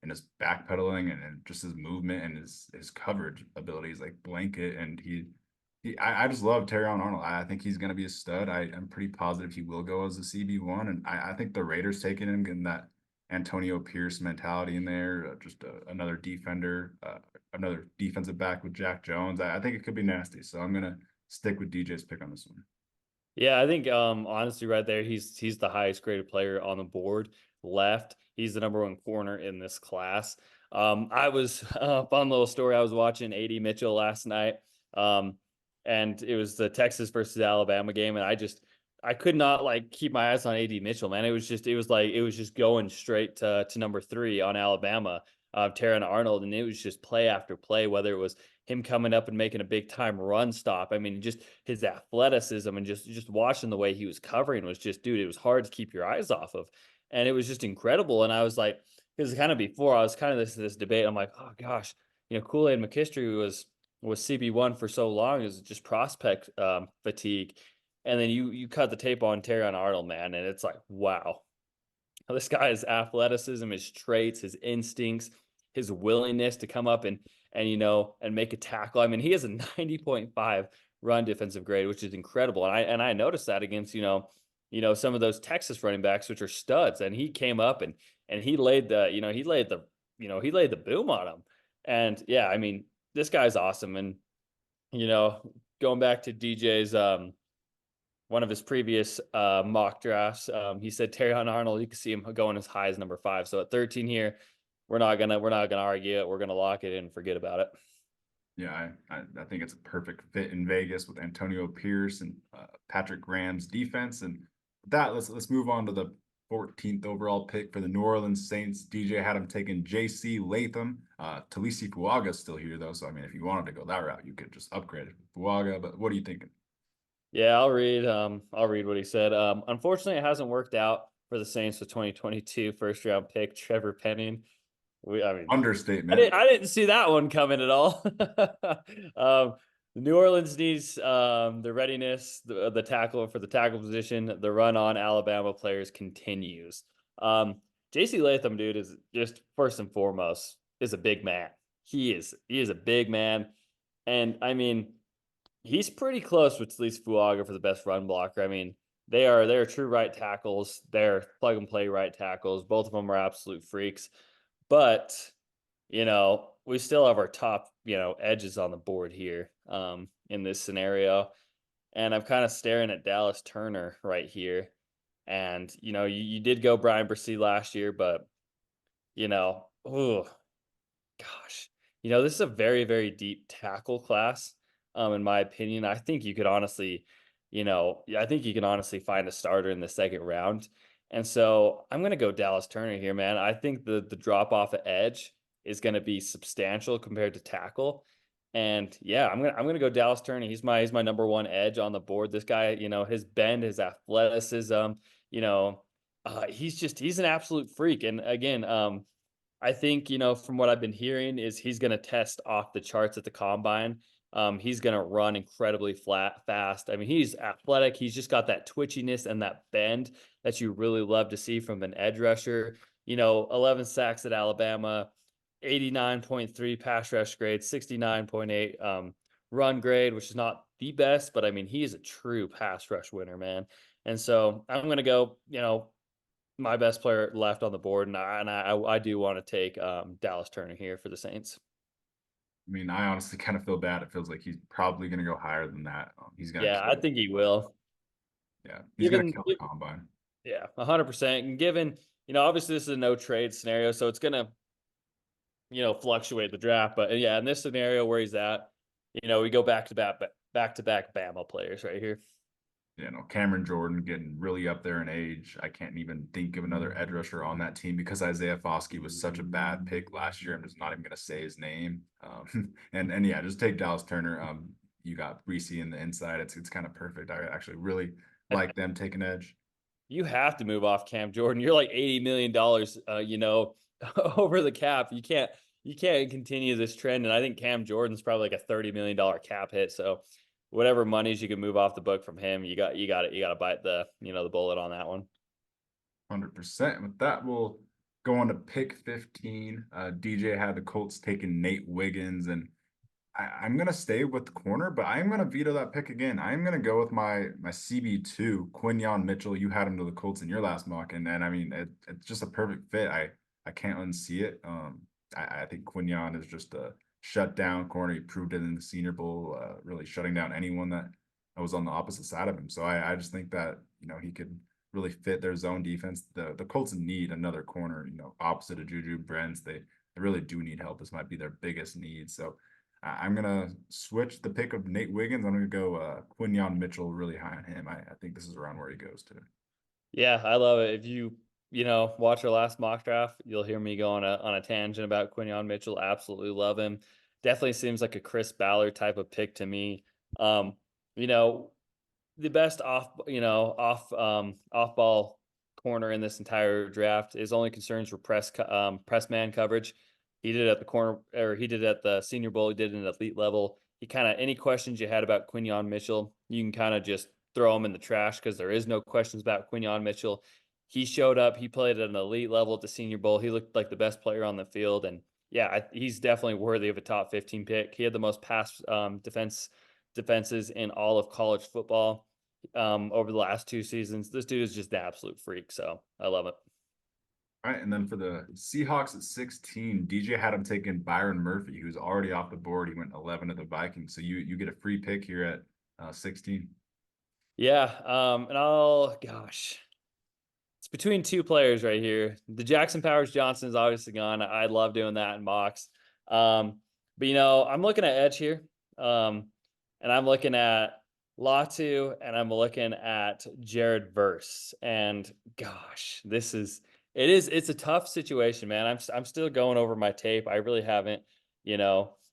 his backpedaling and just his movement and his coverage abilities like blanket, and I just love Terrion Arnold. I think he's going to be a stud. I'm pretty positive he will go as a CB1, and I think the Raiders taking him, getting that Antonio Pierce mentality in there, another defender, another defensive back with Jack Jones. I think it could be nasty. So I'm going to stick with DJ's pick on this one. Yeah, I think honestly right there he's the highest graded player on the board left. He's the number one corner in this class. I was fun little story. I was watching AD Mitchell last night. And it was the Texas versus Alabama game, and I could not like keep my eyes on AD Mitchell, man. It was just going straight to number 3 on Alabama, Terran Arnold, and it was just play after play, whether it was him coming up and making a big time run stop. I mean, just his athleticism and just watching the way he was covering was just, dude, it was hard to keep your eyes off of. And it was just incredible. And I was like, because kind of before I was kind of this debate, I'm like, oh gosh, Kool-Aid McKinstry was CB1 for so long is just prospect fatigue. And then you cut the tape on Terrion Arnold, man, and it's like, wow. This guy's athleticism, his traits, his instincts, his willingness to come up and make a tackle. I mean, he has a 90.5 run defensive grade, which is incredible. And I noticed that against, some of those Texas running backs, which are studs. And he came up and he laid the boom on him. And yeah, I mean, this guy's awesome. And, going back to DJ's, one of his previous mock drafts, he said Terrion Arnold, you can see him going as high as number 5. So at 13 here, we're not gonna argue it. We're gonna lock it in and forget about it. Yeah, I think it's a perfect fit in Vegas with Antonio Pierce and Patrick Graham's defense. And with that, let's move on to the 14th overall pick for the New Orleans Saints. DJ had him taking J.C. Latham. Talisi Fuaga's still here though, so I mean, if you wanted to go that route, you could just upgrade it with Fuaga. But what are you thinking? Yeah, I'll read what he said. Unfortunately, it hasn't worked out for the Saints with 2022 first round pick Trevor Penning. I mean, Understatement. I didn't see that one coming at all. New Orleans needs the readiness, the tackle for the tackle position. The run on Alabama players continues. JC Latham, dude, is just first and foremost is a big man. He is a big man, and I mean, he's pretty close with at least Fuaga for the best run blocker. I mean, they're true right tackles. They're plug and play right tackles. Both of them are absolute freaks. But, we still have our top, edges on the board here in this scenario. And I'm kind of staring at Dallas Turner right here. And, you did go Brian Brsee last year, but, oh, gosh. This is a very, very deep tackle class, in my opinion. I think you can honestly find a starter in the second round. And so I'm gonna go Dallas Turner here, man. I think the drop off at edge is gonna be substantial compared to tackle. And yeah, I'm gonna go Dallas Turner. He's my number one edge on the board. This guy, his bend, his athleticism, you know, he's an absolute freak. And again, I think, from what I've been hearing is he's going to test off the charts at the combine. He's going to run incredibly fast. I mean, he's athletic. He's just got that twitchiness and that bend that you really love to see from an edge rusher. 11 sacks at Alabama, 89.3 pass rush grade, 69.8 run grade, which is not the best, but I mean, he is a true pass rush winner, man. And so I'm going to go, my best player left on the board, and I do want to take Dallas Turner here for the Saints. I mean, I honestly kind of feel bad. It feels like he's probably going to go higher than that. He's going to Yeah, I kill. think he will. Yeah, he's going to Given, kill the combine. yeah, 100%. And given, obviously this is a no trade scenario, so it's gonna, fluctuate the draft. But yeah, in this scenario where he's at, we go back to back Bama players right here. Cameron Jordan getting really up there in age. I can't even think of another edge rusher on that team because Isaiah Foskey was such a bad pick last year. I'm just not even going to say his name. And yeah, just take Dallas Turner. You got Reese in the inside. It's kind of perfect. I actually really like them taking edge. You have to move off Cam Jordan. You're like $80 million, over the cap. You can't continue this trend. And I think Cam Jordan's probably like a $30 million cap hit. So whatever monies you can move off the book from him, you got to bite the bullet on that one. 100%. With that, we'll go on to pick 15. DJ had the Colts taking Nate Wiggins, and I'm gonna stay with the corner, but I'm gonna veto that pick again. I'm gonna go with my CB2, Quinyon Mitchell. You had him to the Colts in your last mock, and I mean it's just a perfect fit. I can't unsee it. I think Quinyon is just a shutdown corner. He proved it in the Senior Bowl, really shutting down anyone that was on the opposite side of him. So I just think that he could really fit their zone defense. The Colts need another corner, opposite of Juju Brents. They really do need help. This might be their biggest need. So I'm gonna switch the pick of Nate Wiggins. I'm gonna go Quinyon Mitchell really high on him. I think this is around where he goes to. Yeah, I love it. If you watch our last mock draft, you'll hear me go on a tangent about Quinyon Mitchell. Absolutely love him. Definitely seems like a Chris Ballard type of pick to me. You know, the best off ball corner in this entire draft. His only concerns were press man coverage. He did it at the corner, or he did it at the Senior Bowl. He did it at elite level. He kind of, any questions you had about Quinyon Mitchell, you can kind of just throw him in the trash because there is no questions about Quinyon Mitchell. He showed up. He played at an elite level at the Senior Bowl. He looked like the best player on the field, and yeah, he's definitely worthy of a top 15 pick. He had the most pass defenses in all of college football over the last 2 seasons. This dude is just an absolute freak. So I love it. All right, and then for the Seahawks at 16, DJ had him taking Byron Murphy, who's already off the board. He went 11 to the Vikings, so you get a free pick here at 16. Yeah, and gosh, it's between two players right here. The Jackson Powers Johnson is obviously gone. I love doing that in box. But I'm looking at edge here. And I'm looking at Latu and I'm looking at Jared Verse. And gosh, it's a tough situation, man. I'm still going over my tape. I really haven't,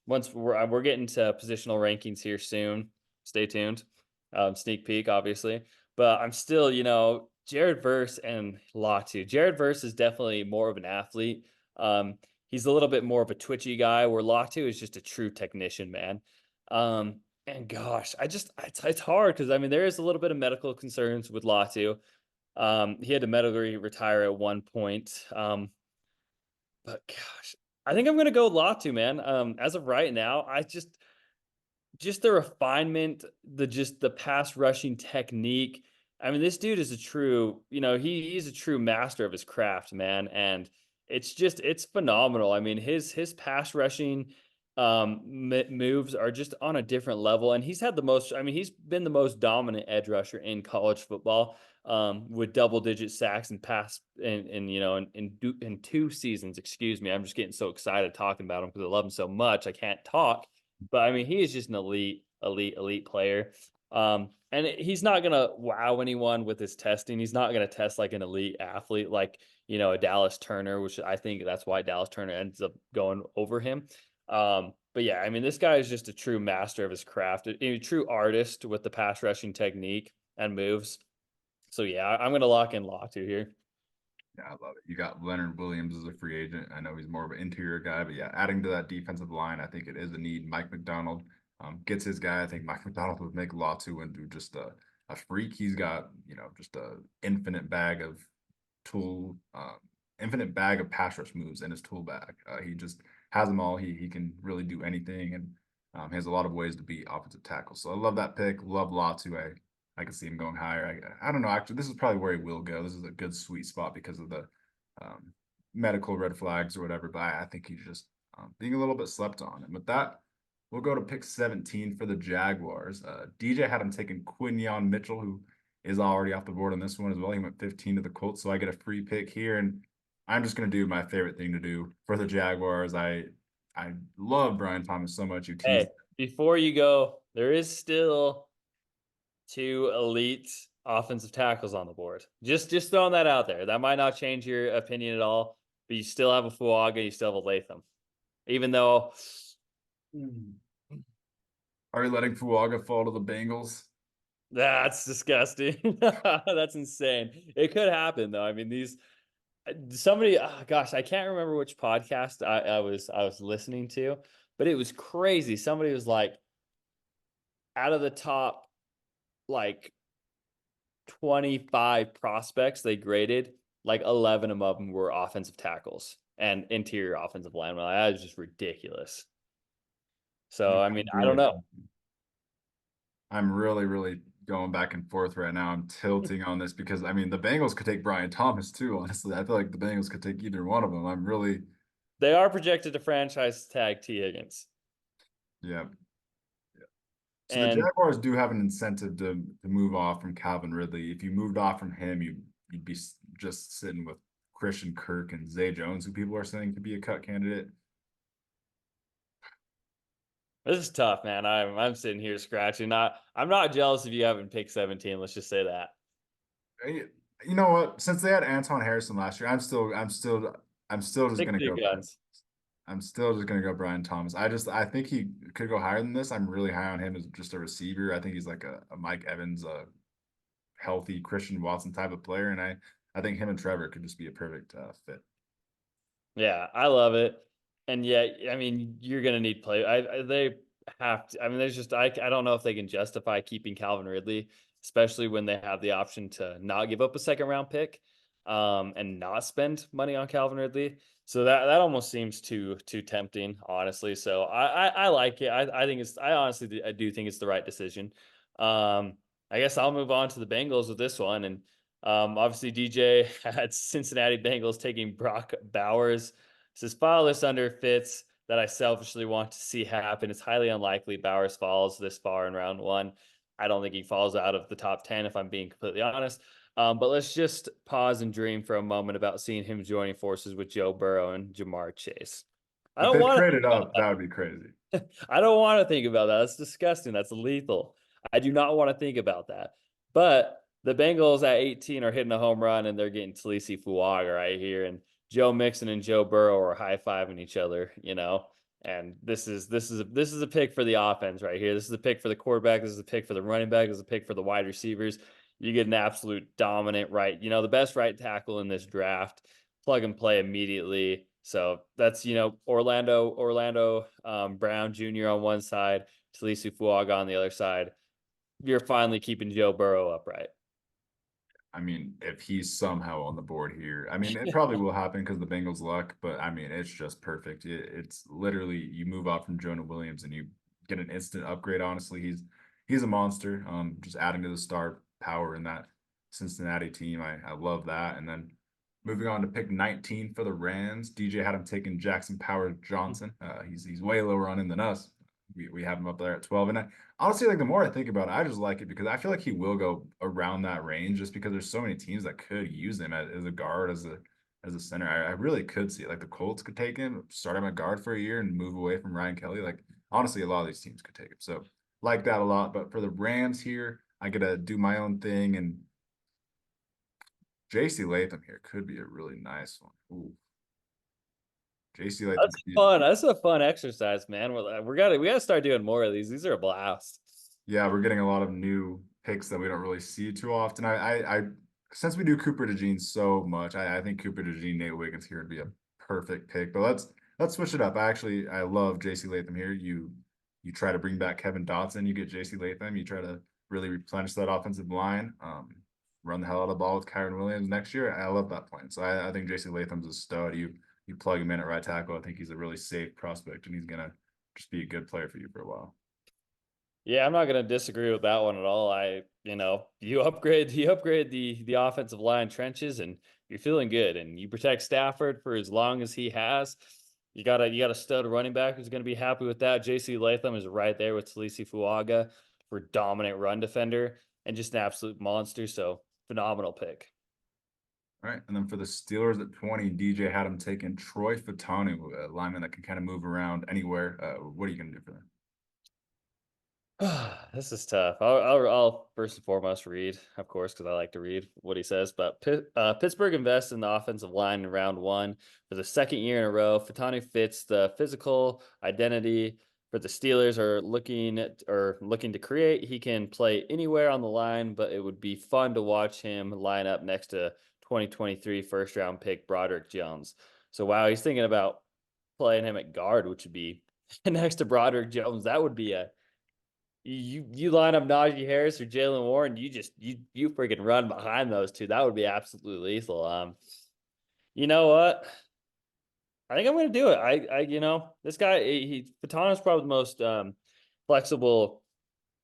once we're getting to positional rankings here soon. Stay tuned. Sneak peek, obviously. But I'm still, Jared Verse and Latu. Jared Verse is definitely more of an athlete. He's a little bit more of a twitchy guy, where Latu is just a true technician, man. And gosh, it's hard because there is a little bit of medical concerns with Latu. He had to medically retire at one point. But gosh, I think I'm gonna go Latu, man. As of right now, just the refinement, the pass rushing technique. This dude is a true, he's a true master of his craft, man. And it's phenomenal. His pass rushing moves are just on a different level. And he's been the most dominant edge rusher in college football, with double-digit sacks and pass in 2 seasons. Excuse me. I'm just getting so excited talking about him because I love him so much. I can't talk. But he is just an elite player. And he's not gonna wow anyone with his testing. He's not gonna test like an elite athlete, like a Dallas Turner, which I think that's why Dallas Turner ends up going over him. But yeah, this guy is just a true master of his craft, a true artist with the pass rushing technique and moves. So yeah, I'm gonna lock in Latu here. Yeah, I love it. You got Leonard Williams as a free agent. I know he's more of an interior guy, but yeah, adding to that defensive line, I think it is a need. Mike McDonald gets his guy. I think Mike McDonald would make Latu into just a freak. He's got, just a infinite bag of tool, infinite bag of pass rush moves in his tool bag. He just has them all. He can really do anything, and he has a lot of ways to beat offensive tackles. So I love that pick. Love Latu. I can see him going higher. I don't know. Actually, this is probably where he will go. This is a good sweet spot because of the medical red flags or whatever. But I think he's just being a little bit slept on. And with that, we'll go to pick 17 for the Jaguars. DJ had him taking Quinyon Mitchell, who is already off the board on this one as well. He went 15 to the Colts, so I get a free pick here. And I'm just going to do my favorite thing to do for the Jaguars. I love Brian Thomas so much. You teased. Hey, before you go, there is still 2 elite offensive tackles on the board. Just throwing that out there. That might not change your opinion at all, but you still have a Fuaga, you still have a Latham. Even though Are you letting Fuaga fall to the Bengals? that's disgusting. That's insane. It could happen though. Somebody, gosh, I can't remember which podcast I was listening to, but it was crazy. Somebody was like, out of the top like 25 prospects they graded, like 11 of them were offensive tackles and interior offensive linemen. That is just ridiculous. So I don't know. I'm really, really going back and forth right now. I'm tilting on this because the Bengals could take Brian Thomas too. Honestly, I feel like the Bengals could take either one of them. I'm really. They are projected to franchise tag T Higgins. Yeah. So the And Jaguars do have an incentive to move off from Calvin Ridley. If you moved off from him, you'd be just sitting with Christian Kirk and Zay Jones, who people are saying could be a cut candidate. this is tough, man. I'm sitting here scratching. I'm not jealous if you haven't picked 17. Let's just say that. You know what? Since they had Anton Harrison last year, I'm still just Stick gonna to your go. guns. I'm still just gonna go Brian Thomas. I think he could go higher than this. I'm really high on him as just a receiver. I think he's like a Mike Evans, a healthy Christian Watson type of player, and I think him and Trevor could just be a perfect fit. Yeah, I love it. And yet, you're gonna need play. They have to. There's just I don't know if they can justify keeping Calvin Ridley, especially when they have the option to not give up a second round pick, and not spend money on Calvin Ridley. So that almost seems too tempting, honestly. So I like it. I do think it's the right decision. I guess I'll move on to the Bengals with this one, and Obviously, DJ had Cincinnati Bengals taking Brock Bowers. Says file this under fits that I selfishly want to see happen. It's highly unlikely Bowers falls this far in round one. I don't think he falls out of the top 10, if I'm being completely honest. But let's just pause and dream for a moment about seeing him joining forces with Joe Burrow and Jamar Chase. I If don't they want traded to. up, that would be crazy. I don't want to think about that. That's disgusting. That's lethal. I do not want to think about that. But the Bengals at 18 are hitting a home run and they're getting Talisi Fuaga right here. And Joe Mixon and Joe Burrow are high-fiving each other, you know. And this is a pick for the offense right here. This is a pick for the quarterback. This is a pick for the running back. This is a pick for the wide receivers. You get an absolute dominant right, the best right tackle in this draft. Plug and play immediately. So that's Orlando Brown Jr. on one side, Talisi Fuaga on the other side. You're finally keeping Joe Burrow upright. I mean, if he's somehow on the board here, I mean, it probably will happen because the Bengals' luck, but I mean, it's just perfect. It's literally you move out from Jonah Williams and you get an instant upgrade. Honestly, he's a monster. Just adding to the star power in that Cincinnati team, I love that. And then moving on to pick 19 for the Rams, DJ had him taking Jackson Powers Johnson. He's way lower on him than us. We have him up there at 12, and honestly, like the more I think about it, I just like it because I feel like he will go around that range just because there's so many teams that could use him as a guard, as a center. I really could see it. Like the Colts could take him, start him at guard for a year and move away from Ryan Kelly. Like honestly, a lot of these teams could take him. So like that a lot. But for the Rams here, I gotta do my own thing, and JC Latham here could be a really nice one. Ooh. JC Latham. That's fun. That's a fun exercise, man. We gotta start doing more of these. These are a blast. Yeah, we're getting a lot of new picks that we don't really see too often. I since we do Cooper DeJean so much, I think Cooper DeJean, Nate Wiggins here would be a perfect pick. But let's switch it up. I love JC Latham here. You try to bring back Kevin Dotson, you get JC Latham, you try to really replenish that offensive line, run the hell out of the ball with Kyron Williams next year. I love that plan. So I think JC Latham's a stud. You plug him in at right tackle. I think he's a really safe prospect and he's gonna just be a good player for you for a while. Yeah, I'm not gonna disagree with that one at all. You upgrade the offensive line trenches and you're feeling good and you protect Stafford for as long as he has. You got a stud running back who's gonna be happy with that. JC Latham is right there with Talisi Fuaga for dominant run defender and just an absolute monster. So phenomenal pick. All right, and then for the Steelers at 20, DJ had him taking Troy Fautanu, a lineman that can kind of move around anywhere. What are you going to do for them? This is tough. I'll first and foremost read, of course, because I like to read what he says. But Pittsburgh invests in the offensive line in round one for the second year in a row. Fatani fits the physical identity for the Steelers are looking to create. He can play anywhere on the line, but it would be fun to watch him line up next to 2023 first round pick Broderick Jones. So wow, he's thinking about playing him at guard, which would be next to Broderick Jones. That would be a you line up Najee Harris or Jalen Warren, you freaking run behind those two. That would be absolutely lethal. You know what? I think I'm gonna do it. This guy Patano is probably the most flexible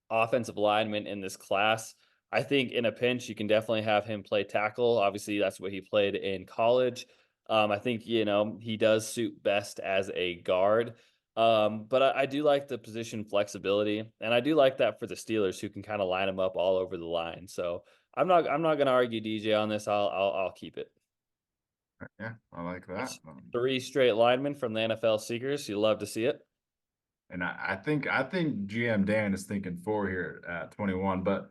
offensive lineman in this class. I think in a pinch, you can definitely have him play tackle. Obviously, that's what he played in college. I think, he does suit best as a guard. But I do like the position flexibility, and I do like that for the Steelers who can kind of line him up all over the line. So I'm not going to argue DJ on this. I'll keep it. Yeah, I like that. Three straight linemen from the NFL Seekers. You love to see it. And I think GM Dan is thinking four here at 21, but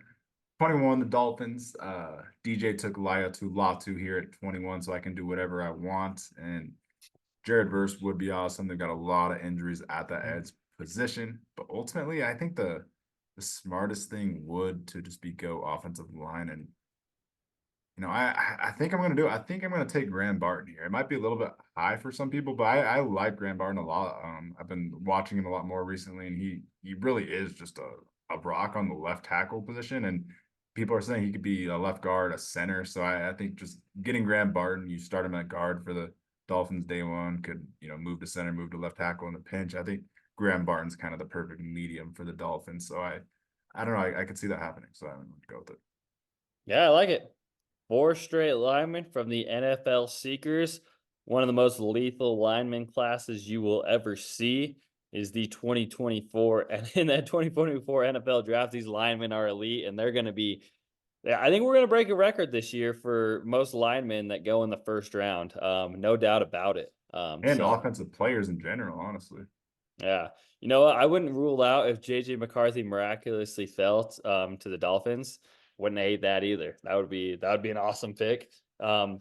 21 the Dolphins. DJ took Latu here at 21, so I can do whatever I want. And Jared Verse would be awesome. They've got a lot of injuries at that edge position, but ultimately, I think the smartest thing would to just be go offensive line. And I think I'm gonna do it. I think I'm gonna take Graham Barton here. It might be a little bit high for some people, but I like Graham Barton a lot. I've been watching him a lot more recently, and he really is just a rock on the left tackle position. And people are saying he could be a left guard, a center. So I think just getting Graham Barton, you start him at guard for the Dolphins day one, could move to center, move to left tackle in the pinch. I think Graham Barton's kind of the perfect medium for the Dolphins. So I don't know. I could see that happening. So I'm going to go with it. Yeah, I like it. 4 straight linemen from the NFL Seekers. One of the most lethal lineman classes you will ever see is the 2024. And in that 2024 NFL draft, these linemen are elite and they're going to be. Yeah, I think we're going to break a record this year for most linemen that go in the first round. No doubt about it. And offensive players in general, honestly. Yeah. You know what? I wouldn't rule out if JJ McCarthy miraculously fell to the Dolphins. Wouldn't hate that either. That would be an awesome pick. I'm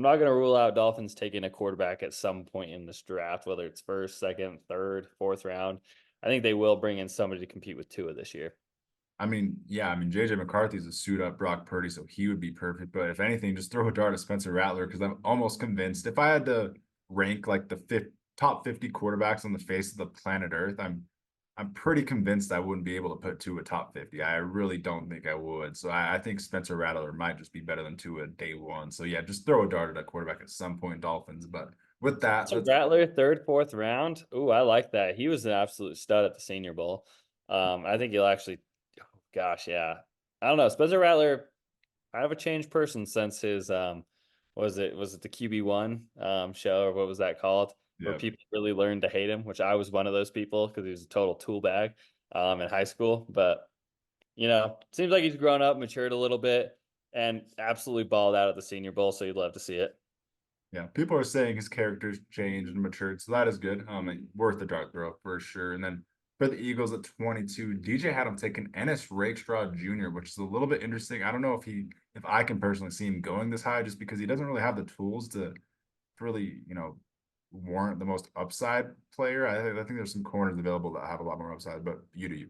not going to rule out Dolphins taking a quarterback at some point in this draft, whether it's first, second, third, fourth round. I think they will bring in somebody to compete with Tua this year. I mean, yeah, I mean, JJ McCarthy's a suit up Brock Purdy, so he would be perfect. But if anything, just throw a dart at Spencer Rattler because I'm almost convinced if I had to rank like the top 50 quarterbacks on the face of the planet Earth, I'm pretty convinced I wouldn't be able to put Tua top 50. I really don't think I would. So I think Spencer Rattler might just be better than Tua day one. So yeah, just throw a dart at a quarterback at some point, Dolphins. But with that, So let's Rattler, third, fourth round. Ooh, I like that. He was an absolute stud at the Senior Bowl. I think he'll actually. Oh, gosh, yeah. I don't know. Spencer Rattler, I have a changed person since his was it the QB1 show, or what was that called? Where yeah. people really learned to hate him, which I was one of those people because he was a total tool bag in high school. But seems like he's grown up, matured a little bit, and absolutely balled out at the Senior Bowl. So you'd love to see it. Yeah, people are saying his character's changed and matured, so that is good. Worth the dart throw for sure. And then for the Eagles at 22, DJ had him taking Ennis Rakestraw Jr., which is a little bit interesting. I don't know if I can personally see him going this high, just because he doesn't really have the tools to really, warrant the most upside player. I think there's some corners available that have a lot more upside, but you do you.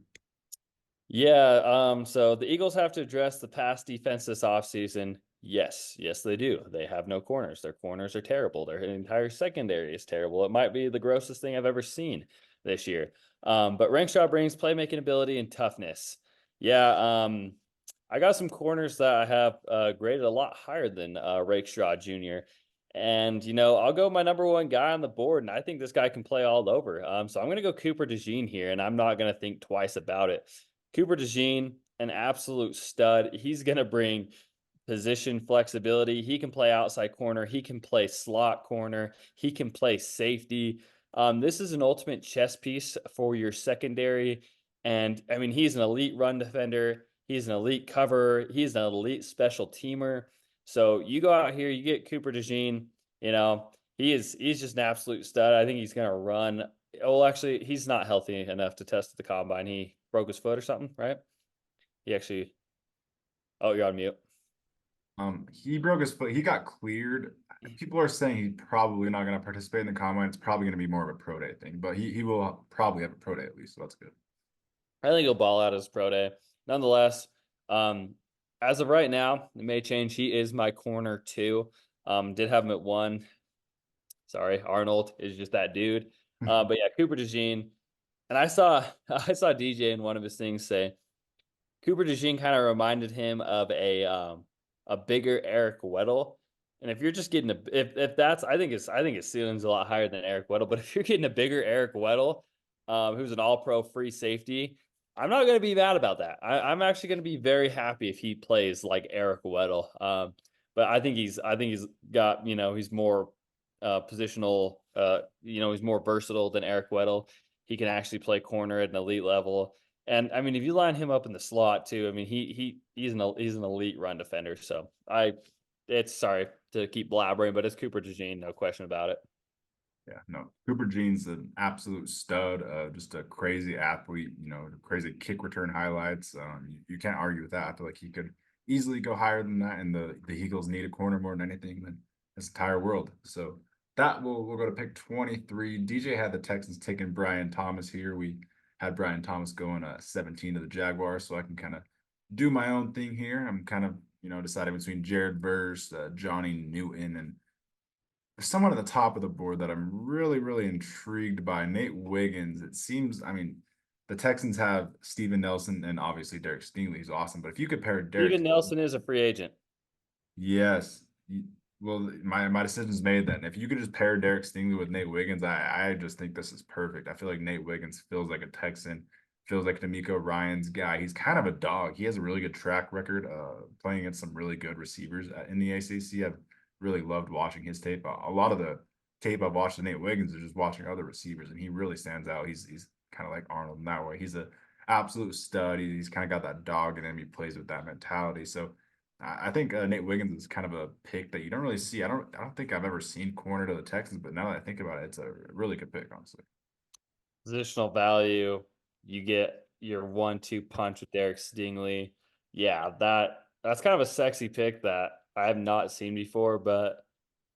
Yeah, so the Eagles have to address the pass defense this offseason. Yes, they do. They have no corners. Their corners are terrible. Their entire secondary is terrible. It might be the grossest thing I've ever seen this year. But Rankstraw brings playmaking ability and toughness. Yeah, I got some corners that I have graded a lot higher than Rakestraw Jr. And I'll go my number one guy on the board, and I think this guy can play all over. So I'm going to go Cooper DeJean here, and I'm not going to think twice about it. Cooper DeJean, an absolute stud. He's going to bring position flexibility. He can play outside corner. He can play slot corner. He can play safety. This is an ultimate chess piece for your secondary. And I mean, he's an elite run defender. He's an elite coverer. He's an elite special teamer. So you go out here, you get Cooper DeJean. He's just an absolute stud. I think he's going to run. Well, actually, he's not healthy enough to test at the combine. He broke his foot or something, right? He actually. Oh, you're on mute. He broke his foot. He got cleared. People are saying he's probably not going to participate in the combine. It's probably going to be more of a pro day thing, but he will probably have a pro day at least, so that's good. I think he'll ball out his pro day. Nonetheless, as of right now, it may change. He is my corner two. Did have him at one. Sorry, Arnold is just that dude. But yeah, Cooper DeJean. And I saw DJ in one of his things say Cooper DeJean kind of reminded him of a bigger Eric Weddle. And if you're just getting if that's I think his ceiling's a lot higher than Eric Weddle, but if you're getting a bigger Eric Weddle, who's an all pro free safety, I'm not gonna be mad about that. I'm actually gonna be very happy if he plays like Eric Weddle. But I think he's got, he's more positional, he's more versatile than Eric Weddle. He can actually play corner at an elite level. And I mean, if you line him up in the slot too, I mean, he's an elite run defender. So it's sorry to keep blabbering, but it's Cooper DeJean, no question about it. Yeah, no, Cooper Jean's an absolute stud, just a crazy athlete, crazy kick return highlights. You can't argue with that. I feel like he could easily go higher than that, and the Eagles need a corner more than anything than this entire world. So that we'll go to pick 23. DJ had the Texans taking Brian Thomas here. We had Brian Thomas going 17 to the Jaguars, so I can kind of do my own thing here. I'm kind of deciding between Jared Verse, Johnny Newton, and someone at the top of the board that I'm really, really intrigued by, Nate Wiggins. It seems, I mean, the Texans have Steven Nelson and obviously Derek Stingley. He's awesome. But if you compare Derek, Steven Nelson is a free agent. yes, well, my decision's made then. If you could just pair Derek Stingley with Nate Wiggins, I just think this is perfect. I feel like Nate Wiggins feels like a Texan, feels like D'Amico Ryan's guy. He's kind of a dog. He has a really good track record playing against some really good receivers in the ACC. I've really loved watching his tape. A lot of the tape I've watched of Nate Wiggins is just watching other receivers, and he really stands out. He's kind of like Arnold in that way. He's a absolute stud. He's kind of got that dog in him. He plays with that mentality. So I think Nate Wiggins is kind of a pick that you don't really see. I don't think I've ever seen corner to the Texans, but now that I think about it, it's a really good pick, honestly. Positional value, you get your 1-2 punch with Derek Stingley. Yeah, that's kind of a sexy pick that I have not seen before, but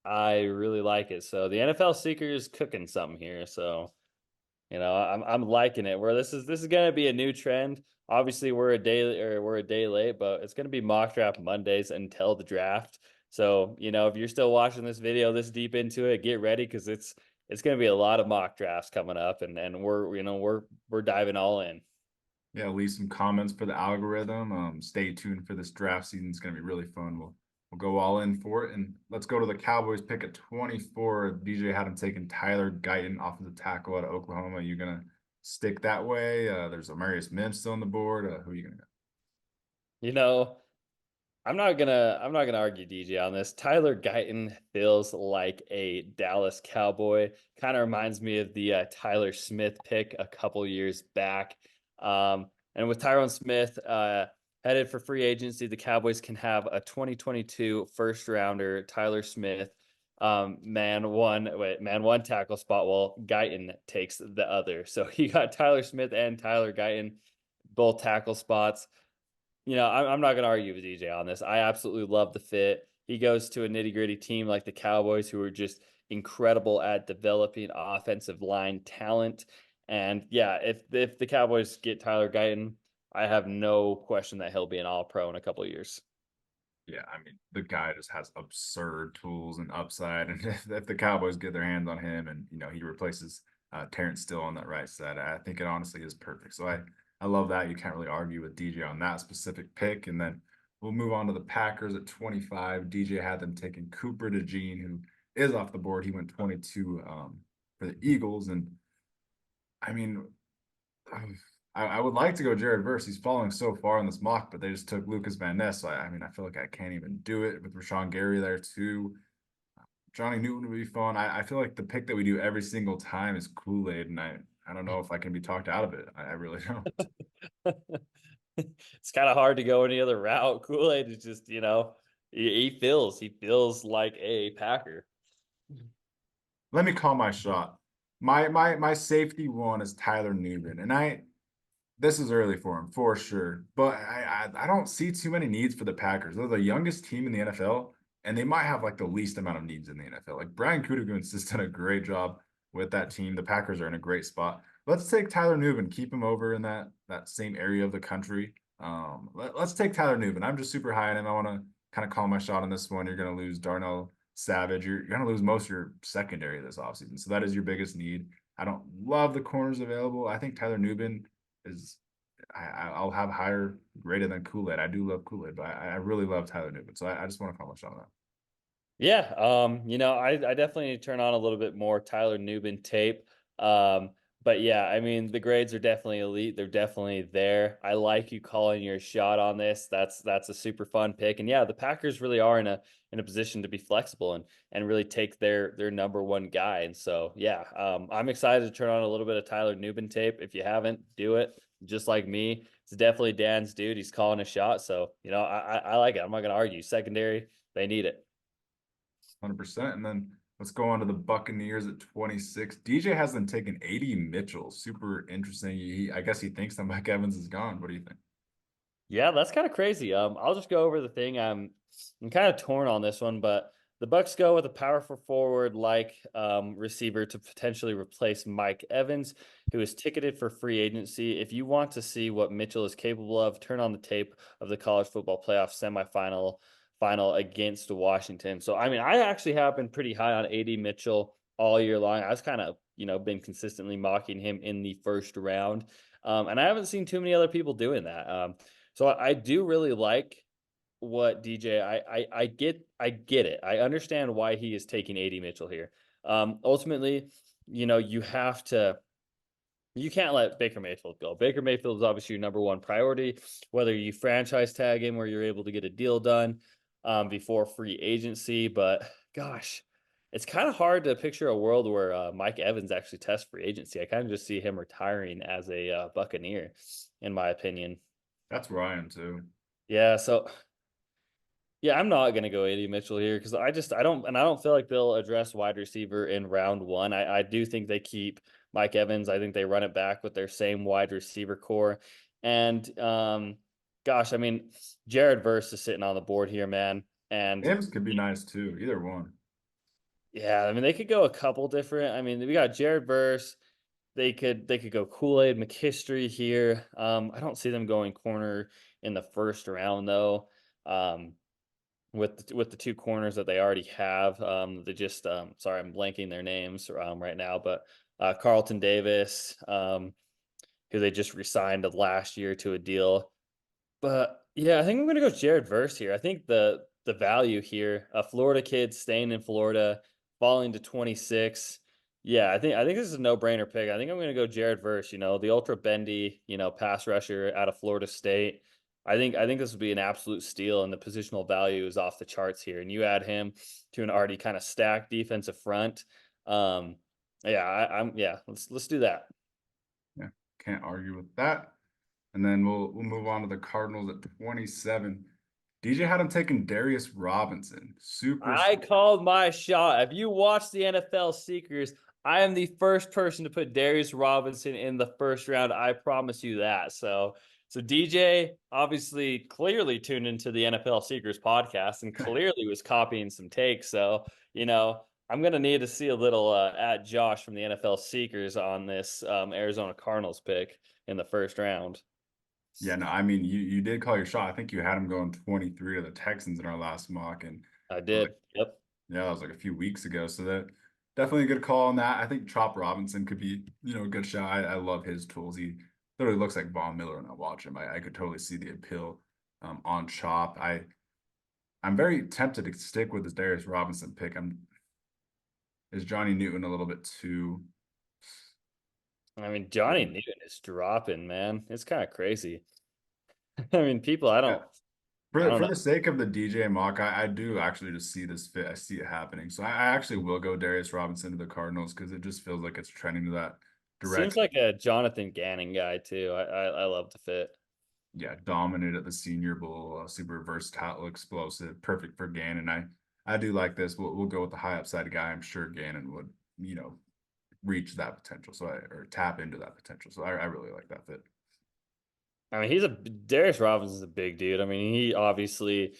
I really like it. So the NFL seeker is cooking something here. So I'm liking it. Where this is gonna be a new trend. Obviously, we're a day late, but it's gonna be mock draft Mondays until the draft. So if you're still watching this video this deep into it, get ready because it's gonna be a lot of mock drafts coming up, and we're diving all in. Yeah, leave some comments for the algorithm. Stay tuned for this draft season. It's going to be really fun. We'll go all in for it. And let's go to the Cowboys pick at 24. DJ had him taking Tyler Guyton, offensive tackle out of Oklahoma. You going to stick that way? There's Amarius Mims still on the board. Who are you going to go? You know, I'm not gonna argue DJ on this. Tyler Guyton feels like a Dallas Cowboy. Kind of reminds me of the Tyler Smith pick a couple years back. And with Tyron Smith headed for free agency, the Cowboys can have a 2022 first rounder, Tyler Smith, man one tackle spot while Guyton takes the other. So he got Tyler Smith and Tyler Guyton both tackle spots. I'm not going to argue with DJ on this. I absolutely love the fit. He goes to a nitty gritty team like the Cowboys, who are just incredible at developing offensive line talent. And yeah, if the Cowboys get Tyler Guyton, I have no question that he'll be an All Pro in a couple of years. Yeah, I mean, the guy just has absurd tools and upside. And if the Cowboys get their hands on him and, he replaces Terrence Steele on that right side, I think it honestly is perfect. So I love that. You can't really argue with DJ on that specific pick. And then we'll move on to the Packers at 25. DJ had them taking Cooper DeJean, who is off the board. He went 22 for the Eagles. And I mean, I would like to go Jared Verse. He's falling so far in this mock, but they just took Lucas Van Ness. So I mean, I feel like I can't even do it with Rashawn Gary there too. Johnny Newton would be fun. I feel like the pick that we do every single time is Kool-Aid, and I don't know if I can be talked out of it. I really don't. It's kind of hard to go any other route. Kool-Aid is just, he feels like a Packer. Let me call my shot. My safety one is Tyler Newman, and this is early for him for sure, but I don't see too many needs for the Packers. They're the youngest team in the NFL, and they might have like the least amount of needs in the NFL. Like Brian Gutekunst has done a great job with that team. The Packers are in a great spot. Let's take Tyler Newman, keep him over in that same area of the country. Let's take Tyler Newman. I'm just super high on him. I want to kind of call my shot on this one. You're going to lose Darnell Savage. You're going to lose most of your secondary this offseason. So that is your biggest need. I don't love the corners available. I think Tyler Newman is I'll have higher rated than Kool-Aid. I do love Kool-Aid, but I really love Tyler Newman. So I just want to call my shot on that. Yeah, I definitely need to turn on a little bit more Tyler Newman tape. But yeah, I mean the grades are definitely elite. They're definitely there. I like you calling your shot on this. That's a super fun pick. And yeah, the Packers really are in a position to be flexible and really take their number one guy. And so yeah, I'm excited to turn on a little bit of Tyler Newman tape. If you haven't, do it. Just like me, it's definitely Dan's dude. He's calling a shot. So I like it. I'm not gonna argue. Secondary, they need it. 100%. And then let's go on to the Buccaneers at 26. DJ has them taken 80 Mitchell. Super interesting. I guess he thinks that Mike Evans is gone. What do you think? Yeah, that's kind of crazy. I'll just go over the thing. I'm kind of torn on this one, but the Bucks go with a powerful forward like receiver to potentially replace Mike Evans, who is ticketed for free agency. If you want to see what Mitchell is capable of, turn on the tape of the college football playoff final against Washington. So I mean, I actually have been pretty high on AD Mitchell all year long. I was kind of been consistently mocking him in the first round, and I haven't seen too many other people doing that. So I do really like what DJ. I get it. I understand why he is taking AD Mitchell here. Ultimately, you have to You can't let Baker Mayfield go. Baker Mayfield is obviously your number one priority, whether you franchise tag him or you're able to get a deal done before free agency. But gosh, it's kind of hard to picture a world where Mike Evans actually tests free agency. I kind of just see him retiring as a Buccaneer, in my opinion. That's where I am too. Yeah, so yeah, I'm not gonna go AD Mitchell here because I don't feel like they'll address wide receiver in round one. I do think they keep Mike Evans. I think they run it back with their same wide receiver core. And gosh, I mean, Jared Verse is sitting on the board here, man. And Mims could be nice too. Either one. yeah, I mean they could go a couple different. I mean, we got Jared Verse. They could go Kool-Aid McKistory here. I don't see them going corner in the first round though. With the two corners that they already have. They just sorry, I'm blanking their names right now, but Carlton Davis, who they just resigned last year to a deal. But yeah, I think I'm gonna go Jared Verse here. I think the value here, a Florida kid staying in Florida, falling to 26. Yeah, I think this is a no-brainer pick. I think I'm gonna go Jared Verse, the ultra bendy, pass rusher out of Florida State. I think this would be an absolute steal, and the positional value is off the charts here. And you add him to an already kind of stacked defensive front. Um, yeah, yeah, let's do that. Yeah, can't argue with that. And then we'll move on to the Cardinals at 27. DJ had him taking Darius Robinson. Super. I called my shot. If you watch the NFL Seekers, I am the first person to put Darius Robinson in the first round. I promise you that. So DJ obviously clearly tuned into the NFL Seekers podcast and clearly was copying some takes. So, I'm going to need to see a little at Josh from the NFL Seekers on this Arizona Cardinals pick in the first round. Yeah, no, I mean you did call your shot. I think you had him going 23 to the Texans in our last mock, and I like did. Yep. yeah, that was like a few weeks ago. So that definitely a good call on that. I think Chop Robinson could be, a good shot. I love his tools. He literally looks like Von Miller when I watch him. I could totally see the appeal on Chop. I'm very tempted to stick with this Darius Robinson pick. Is Johnny Newton a little bit too? I mean, Johnny Newton is dropping, man. It's kind of crazy. I mean, people, I Yeah. don't, I For don't know. the sake of the DJ mock, I do actually just see this fit. I see it happening. So I actually will go Darius Robinson to the Cardinals because it just feels like it's trending to that Seems direction. like a Jonathan Gannon guy too. I love the fit. Yeah, dominant at the Senior Bowl, super versatile, explosive, perfect for Gannon. I do like this. We'll go with the high upside guy. I'm sure Gannon would, reach that potential. Or tap into that potential. So I really like that fit. I mean, Darius Robinson's a big dude. I mean, he obviously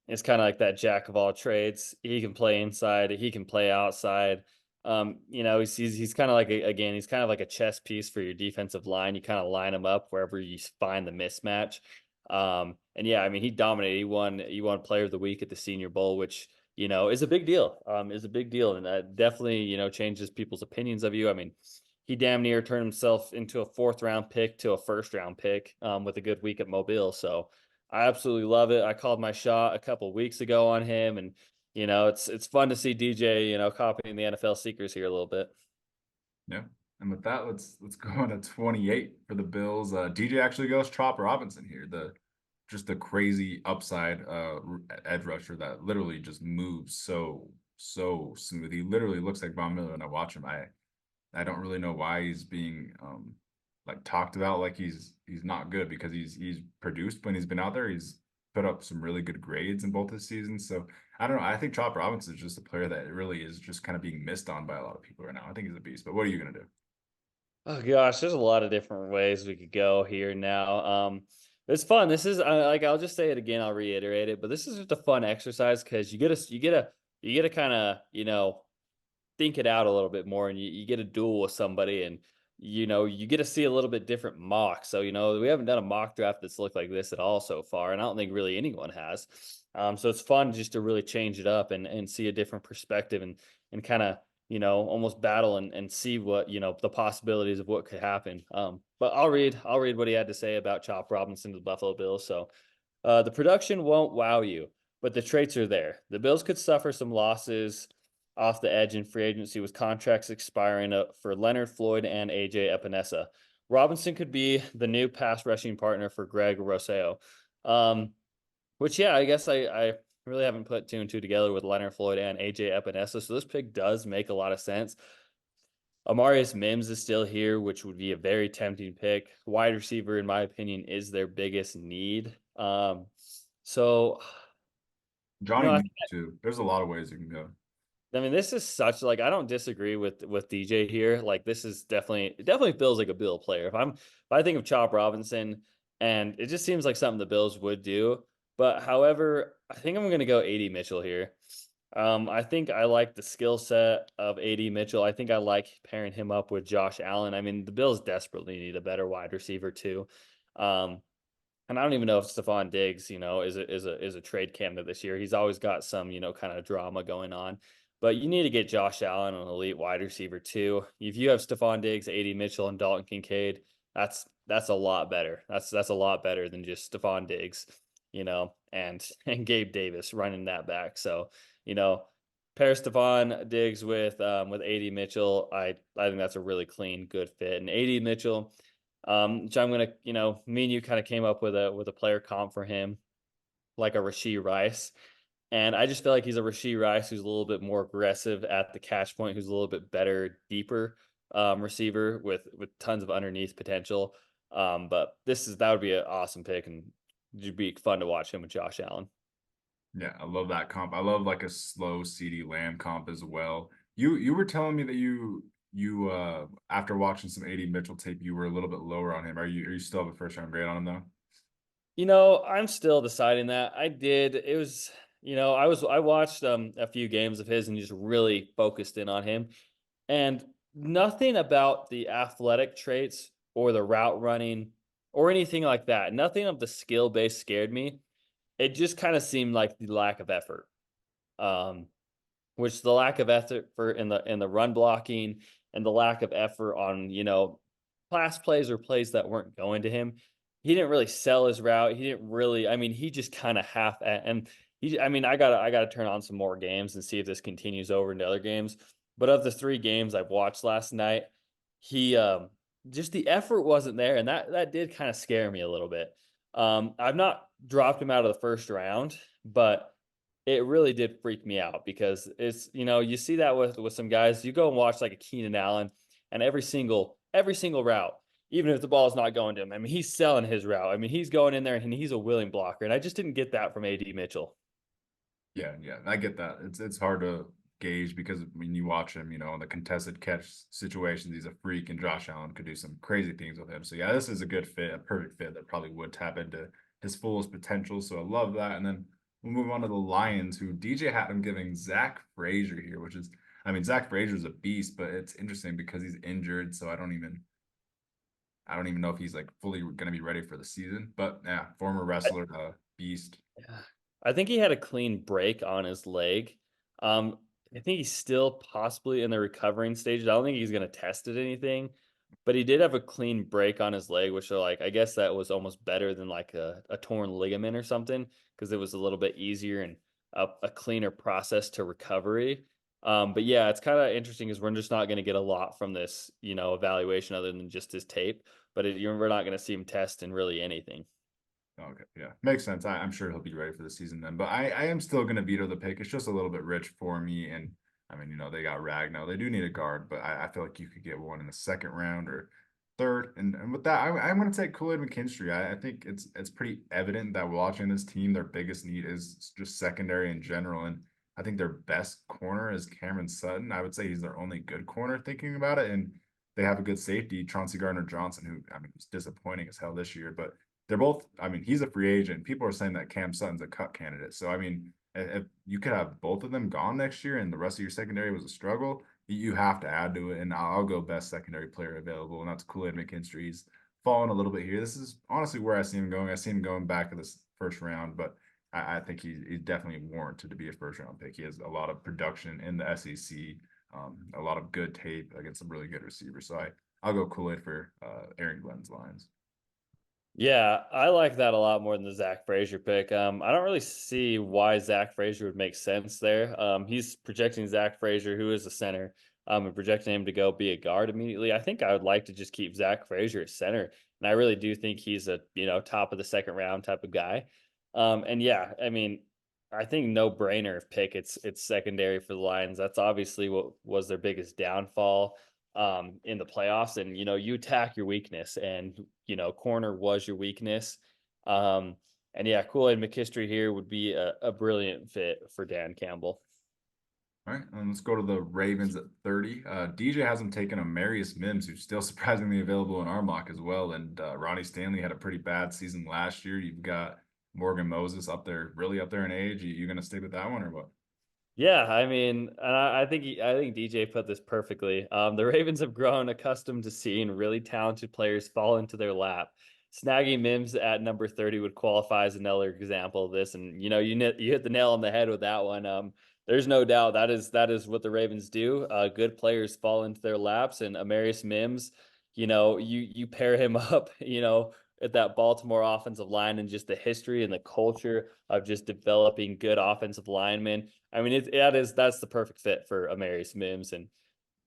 is kind of like that jack of all trades. He can play inside, he can play outside. He's kind of like again, he's kind of like a chess piece for your defensive line. You kind of line him up wherever you find the mismatch. And yeah, I mean, he dominated. He won Player of the Week at the Senior Bowl, which is a big deal. Is a big deal, and that definitely changes people's opinions of you. I mean, he damn near turned himself into a fourth round pick to a first round pick with a good week at Mobile. So I absolutely love it. I called my shot a couple weeks ago on him, and it's fun to see DJ copying the NFL Seekers here a little bit. Yeah. And with that, let's go on to 28 for the Bills. DJ actually goes Chop Robinson here. The crazy upside edge rusher that literally just moves so smooth. He literally looks like Von Miller when I watch him. I don't really know why he's being like talked about like he's not good because he's produced when he's been out there. He's put up some really good grades in both his seasons. So I don't know. I think Chop Robinson is just a player that really is just kind of being missed on by a lot of people right now. I think he's a beast. But what are you gonna do? Oh gosh, there's a lot of different ways we could go here now. It's fun. This is like I'll just say it again. I'll reiterate it, but this is just a fun exercise because you get to kind of think it out a little bit more and you get a duel with somebody and you get to see a little bit different mock. So we haven't done a mock draft that's looked like this at all so far, and I don't think really anyone has. So it's fun just to really change it up and see a different perspective and kind of almost battle and see what the possibilities of what could happen. But I'll read what he had to say about Chop Robinson to the Buffalo Bills. So the production won't wow you, but the traits are there. The Bills could suffer some losses off the edge in free agency with contracts expiring for Leonard Floyd and AJ Epinesa. Robinson could be the new pass rushing partner for Greg Rousseau. Which, yeah, I guess I really haven't put two and two together with Leonard Floyd and AJ Epinesa. So this pick does make a lot of sense. Amarius Mims is still here, which would be a very tempting pick. Wide receiver, in my opinion, is their biggest need. So you Johnny know, Newton too. There's a lot of ways you can go. I mean, this is such like I don't disagree with DJ here. Like this is definitely feels like a Bill player. If I think of Chop Robinson, and it just seems like something the Bills would do. But however, I think I'm gonna go AD Mitchell here. I think I like the skill set of AD Mitchell. I think I like pairing him up with Josh Allen. I mean, the Bills desperately need a better wide receiver too. Um, and I don't even know if Stephon Diggs, is a trade candidate this year. He's always got some, kind of drama going on. But you need to get Josh Allen, an elite wide receiver too. If you have Stephon Diggs, AD Mitchell, and Dalton Kincaid, that's a lot better. That's a lot better than just Stephon Diggs, and Gabe Davis running that back. So, you know, pair Stephon Diggs with AD Mitchell. I think that's a really clean, good fit. And AD Mitchell, which I'm gonna, me and you kind of came up with a player comp for him, like a Rashee Rice. And I just feel like he's a Rashee Rice who's a little bit more aggressive at the catch point, who's a little bit better, deeper receiver with tons of underneath potential. But that would be an awesome pick, and it'd be fun to watch him with Josh Allen. Yeah, I love that comp. I love like a slow CD Lamb comp as well. You were telling me that you after watching some AD Mitchell tape, you were a little bit lower on him. Are you still have a first round grade on him though? I'm still deciding that. I did. It was, I watched a few games of his and just really focused in on him. And nothing about the athletic traits or the route running or anything like that. Nothing of the skill base scared me. It just kind of seemed like the lack of effort. Um, which the lack of effort for in the run blocking and the lack of effort on, pass plays or plays that weren't going to him. He didn't really sell his route. He didn't really, I mean, he just kind of and I mean, I gotta turn on some more games and see if this continues over into other games. But of the three games I've watched last night, he just the effort wasn't there, and that did kind of scare me a little bit. I've not dropped him out of the first round, but it really did freak me out because it's, you see that with some guys. You go and watch like a Keenan Allen, and every single route, even if the ball is not going to him, I mean, he's selling his route. I mean, he's going in there and he's a willing blocker. And I just didn't get that from AD Mitchell. Yeah, I get that. It's hard to gauge because when you watch him, in the contested catch situations, he's a freak, and Josh Allen could do some crazy things with him. So yeah, this is a good fit, a perfect fit that probably would tap into his fullest potential. So I love that. And then we'll move on to the Lions, who DJ had him giving Zach Frazier here, which is, I mean, Zach Frazier is a beast, but it's interesting because he's injured, so I don't even know if he's like fully going to be ready for the season. But yeah, former wrestler, beast. Yeah. I think he had a clean break on his leg. Um, I think he's still possibly in the recovering stages. I don't think he's going to test it anything, but he did have a clean break on his leg, which are like, I guess that was almost better than like a torn ligament or something because it was a little bit easier and a cleaner process to recovery. But yeah, it's kind of interesting because we're just not going to get a lot from this, evaluation other than just his tape, but we're not going to see him test in really anything. Okay, yeah, makes sense. I'm sure he'll be ready for the season then. But I am still going to veto the pick. It's just a little bit rich for me. And I mean, they got Ragnow. They do need a guard, but I feel like you could get one in the second round or third. And with that, I'm going to take Kool-Aid McKinstry. I think it's pretty evident that watching this team, their biggest need is just secondary in general. And I think their best corner is Cameron Sutton. I would say he's their only good corner thinking about it. And they have a good safety, Chauncey Gardner-Johnson, who, I mean, was disappointing as hell this year, but they're both, I mean, he's a free agent. People are saying that Cam Sutton's a cut candidate. So, I mean, if you could have both of them gone next year and the rest of your secondary was a struggle, you have to add to it. And I'll go best secondary player available, and that's Kool-Aid McKinstry. He's fallen a little bit here. This is honestly where I see him going. I see him going back to this first round, but I think he's definitely warranted to be a first round pick. He has a lot of production in the SEC, a lot of good tape against some really good receivers. So I'll go Kool-Aid for Aaron Glenn's Lions. Yeah, I like that a lot more than the Zach Frazier pick. I don't really see why Zach Frazier would make sense there. He's projecting Zach Frazier, who is a center, and projecting him to go be a guard immediately. I think I would like to just keep Zach Frazier at center, and I really do think he's a top of the second round type of guy. And yeah, I mean, I think no brainer pick. It's secondary for the Lions. That's obviously what was their biggest downfall in the playoffs. And, you attack your weakness, and, corner was your weakness. Um, and yeah, Kool-Aid McKinstry here would be a brilliant fit for Dan Campbell. All right, and let's go to the Ravens at 30. DJ has him taking Amarius Mims, who's still surprisingly available in our mock as well. And Ronnie Stanley had a pretty bad season last year. You've got Morgan Moses up there, really up there in age. You going to stick with that one or what? Yeah, I mean, and I think DJ put this perfectly. The Ravens have grown accustomed to seeing really talented players fall into their lap. Snagging Mims at number 30 would qualify as another example of this, and you hit the nail on the head with that one. There's no doubt that is what the Ravens do. Good players fall into their laps, and Amarius Mims, you pair him up, at that Baltimore offensive line, and just the history and the culture of just developing good offensive linemen. I mean, that's the perfect fit for Amarius Mims, and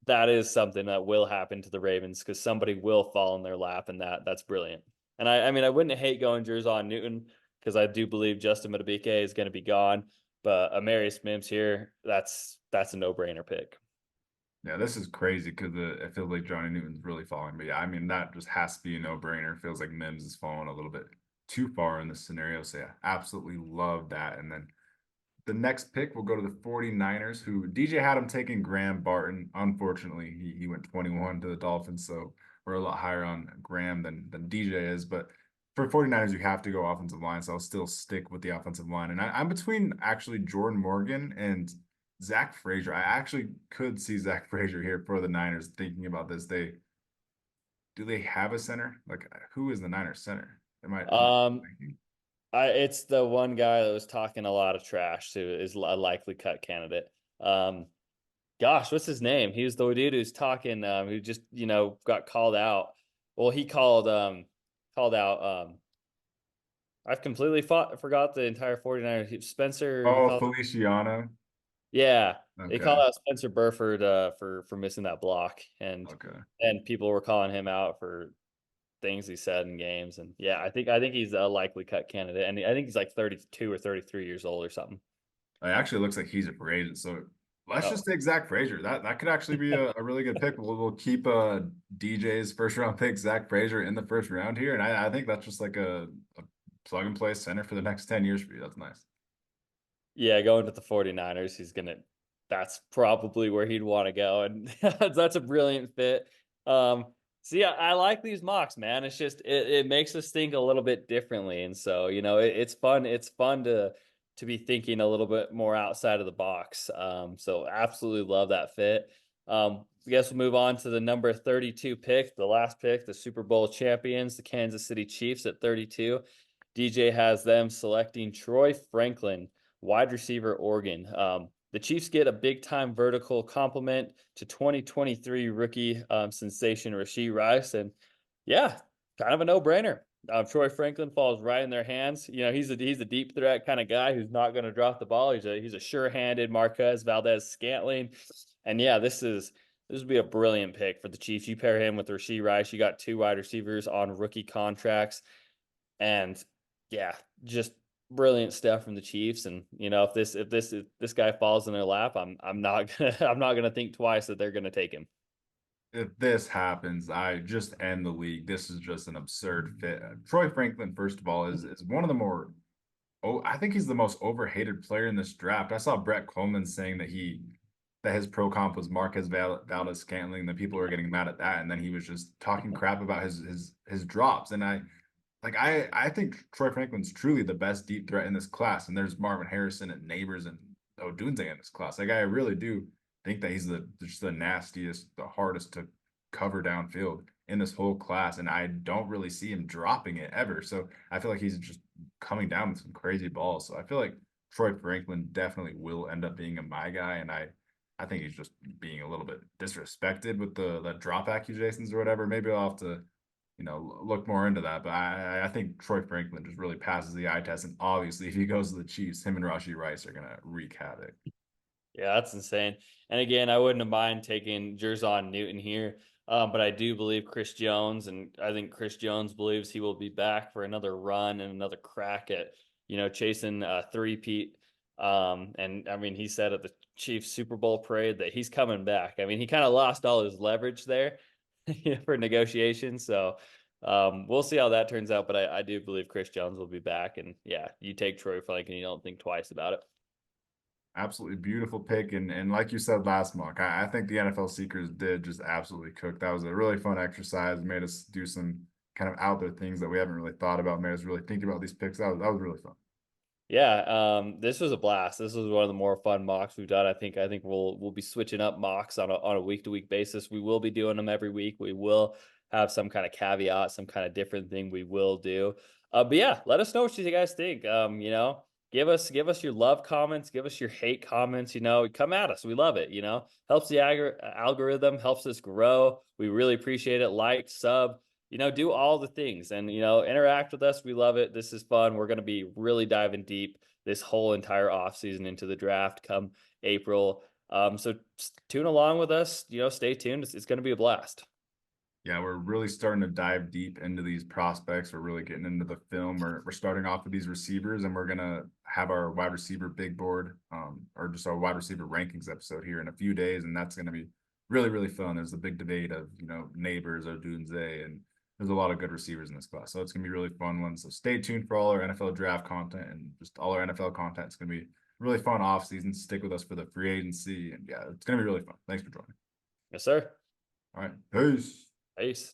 that is something that will happen to the Ravens because somebody will fall in their lap, and that's brilliant. And I mean, I wouldn't hate going Jerzon Newton because I do believe Justin Madubuike is going to be gone, but Amarius Mims here, that's a no brainer pick. Yeah, this is crazy because it feels like Johnny Newton's really falling. But yeah, I mean, that just has to be a no-brainer. Feels like Mims is falling a little bit too far in this scenario. So yeah, absolutely love that. And then the next pick will go to the 49ers, who DJ had him taking Graham Barton. Unfortunately, he went 21 to the Dolphins, so we're a lot higher on Graham than DJ is. But for 49ers, you have to go offensive line, so I'll still stick with the offensive line. And I'm between actually Jordan Morgan and Zach Frazier. I actually could see Zach Frazier here for the Niners thinking about this. Do they have a center? Like who is the Niners center? Am I Um, thinking? it's the one guy that was talking a lot of trash who is a likely cut candidate. Um, Gosh, what's his name? He was the dude who's talking, who just, got called out. Well, he called out, I've completely forgot the entire 49ers. Spencer, he Oh, called, Feliciano. yeah, they called Okay. out Spencer Burford, for missing that block. Okay. And people were calling him out for things he said in games. And yeah, I think he's a likely cut candidate. And I think he's like 32 or 33 years old or something. It actually looks like he's a free agent. So let's Oh, just take Zach Frazier. That could actually be a really good pick. We'll keep DJ's first round pick, Zach Frazier, in the first round here. And I think that's just like a plug and play center for the next 10 years for you. That's nice. yeah, going to the 49ers, that's probably where he'd want to go. And that's a brilliant fit. So yeah, I like these mocks, man. It's just it makes us think a little bit differently. And so, it's fun. It's fun to be thinking a little bit more outside of the box. So absolutely love that fit. I guess we'll move on to the number 32 pick, the last pick, the Super Bowl champions, the Kansas City Chiefs at 32. DJ has them selecting Troy Franklin, wide receiver, Oregon. The Chiefs get a big time vertical compliment to 2023 rookie sensation Rashee Rice. And yeah, kind of a no brainer. Troy Franklin falls right in their hands. He's a deep threat kind of guy who's not going to drop the ball. He's a sure handed Marquez Valdez Scantling. And yeah, this would be a brilliant pick for the Chiefs. You pair him with Rashee Rice. You got two wide receivers on rookie contracts. And yeah, just brilliant stuff from the Chiefs. And if this guy falls in their lap, I'm not gonna I'm not gonna think twice that they're gonna take him. If this happens, I just end the league. This is just an absurd fit. Troy Franklin, first of all, is one of the more I think he's the most overhated player in this draft. I saw Brett Coleman saying that his pro comp was Marquez Valdez Scantling, and the people were getting mad at that, and then he was just talking crap about his drops. And I think Troy Franklin's truly the best deep threat in this class. And there's Marvin Harrison and Neighbors and Odunze in this class. Like I really do think that he's just the nastiest, the hardest to cover downfield in this whole class. And I don't really see him dropping it ever. So I feel like he's just coming down with some crazy balls. So I feel like Troy Franklin definitely will end up being a my guy. And I think he's just being a little bit disrespected with the drop accusations or whatever. Maybe I'll have to look more into that. But I think Troy Franklin just really passes the eye test. And obviously, if he goes to the Chiefs, him and Rashee Rice are gonna wreak havoc. Yeah, that's insane. And again, I wouldn't have mind taking Jerzon Newton here, but I do believe Chris Jones, and I think Chris Jones believes he will be back for another run and another crack at chasing a three-peat. And I mean, he said at the Chiefs Super Bowl parade that he's coming back. I mean, he kind of lost all his leverage there for negotiations, so we'll see how that turns out. But I do believe Chris Jones will be back, and yeah, you take Troy Frank and you don't think twice about it. Absolutely beautiful pick. And like you said last month, I think the NFL Seekers did just absolutely cook. That was a really fun exercise, made us do some kind of out there things that we haven't really thought about, made us really think about these picks. That was really fun. Yeah, this was a blast. This was one of the more fun mocks we've done. I think we'll be switching up mocks on a week to week basis. We will be doing them every week. We will have some kind of caveat, some kind of different thing we will do. But yeah, let us know what you guys think. Give us your love comments, give us your hate comments. Come at us. We love it. Helps the algorithm, helps us grow. We really appreciate it. Like, sub, do all the things and, interact with us. We love it. This is fun. We're going to be really diving deep this whole entire offseason into the draft come April. So tune along with us, stay tuned. It's going to be a blast. Yeah, we're really starting to dive deep into these prospects. We're really getting into the film. We're starting off with these receivers, and we're gonna have our wide receiver big board, or just our wide receiver rankings episode here in a few days, and that's gonna be really, really fun. There's a big debate of neighbors or Dunze, and there's a lot of good receivers in this class, so it's gonna be a really fun one. So stay tuned for all our NFL draft content and just all our NFL content. It's gonna be really fun off season. Stick with us for the free agency, and yeah, it's gonna be really fun. Thanks for joining. Yes, sir. All right, peace. Peace.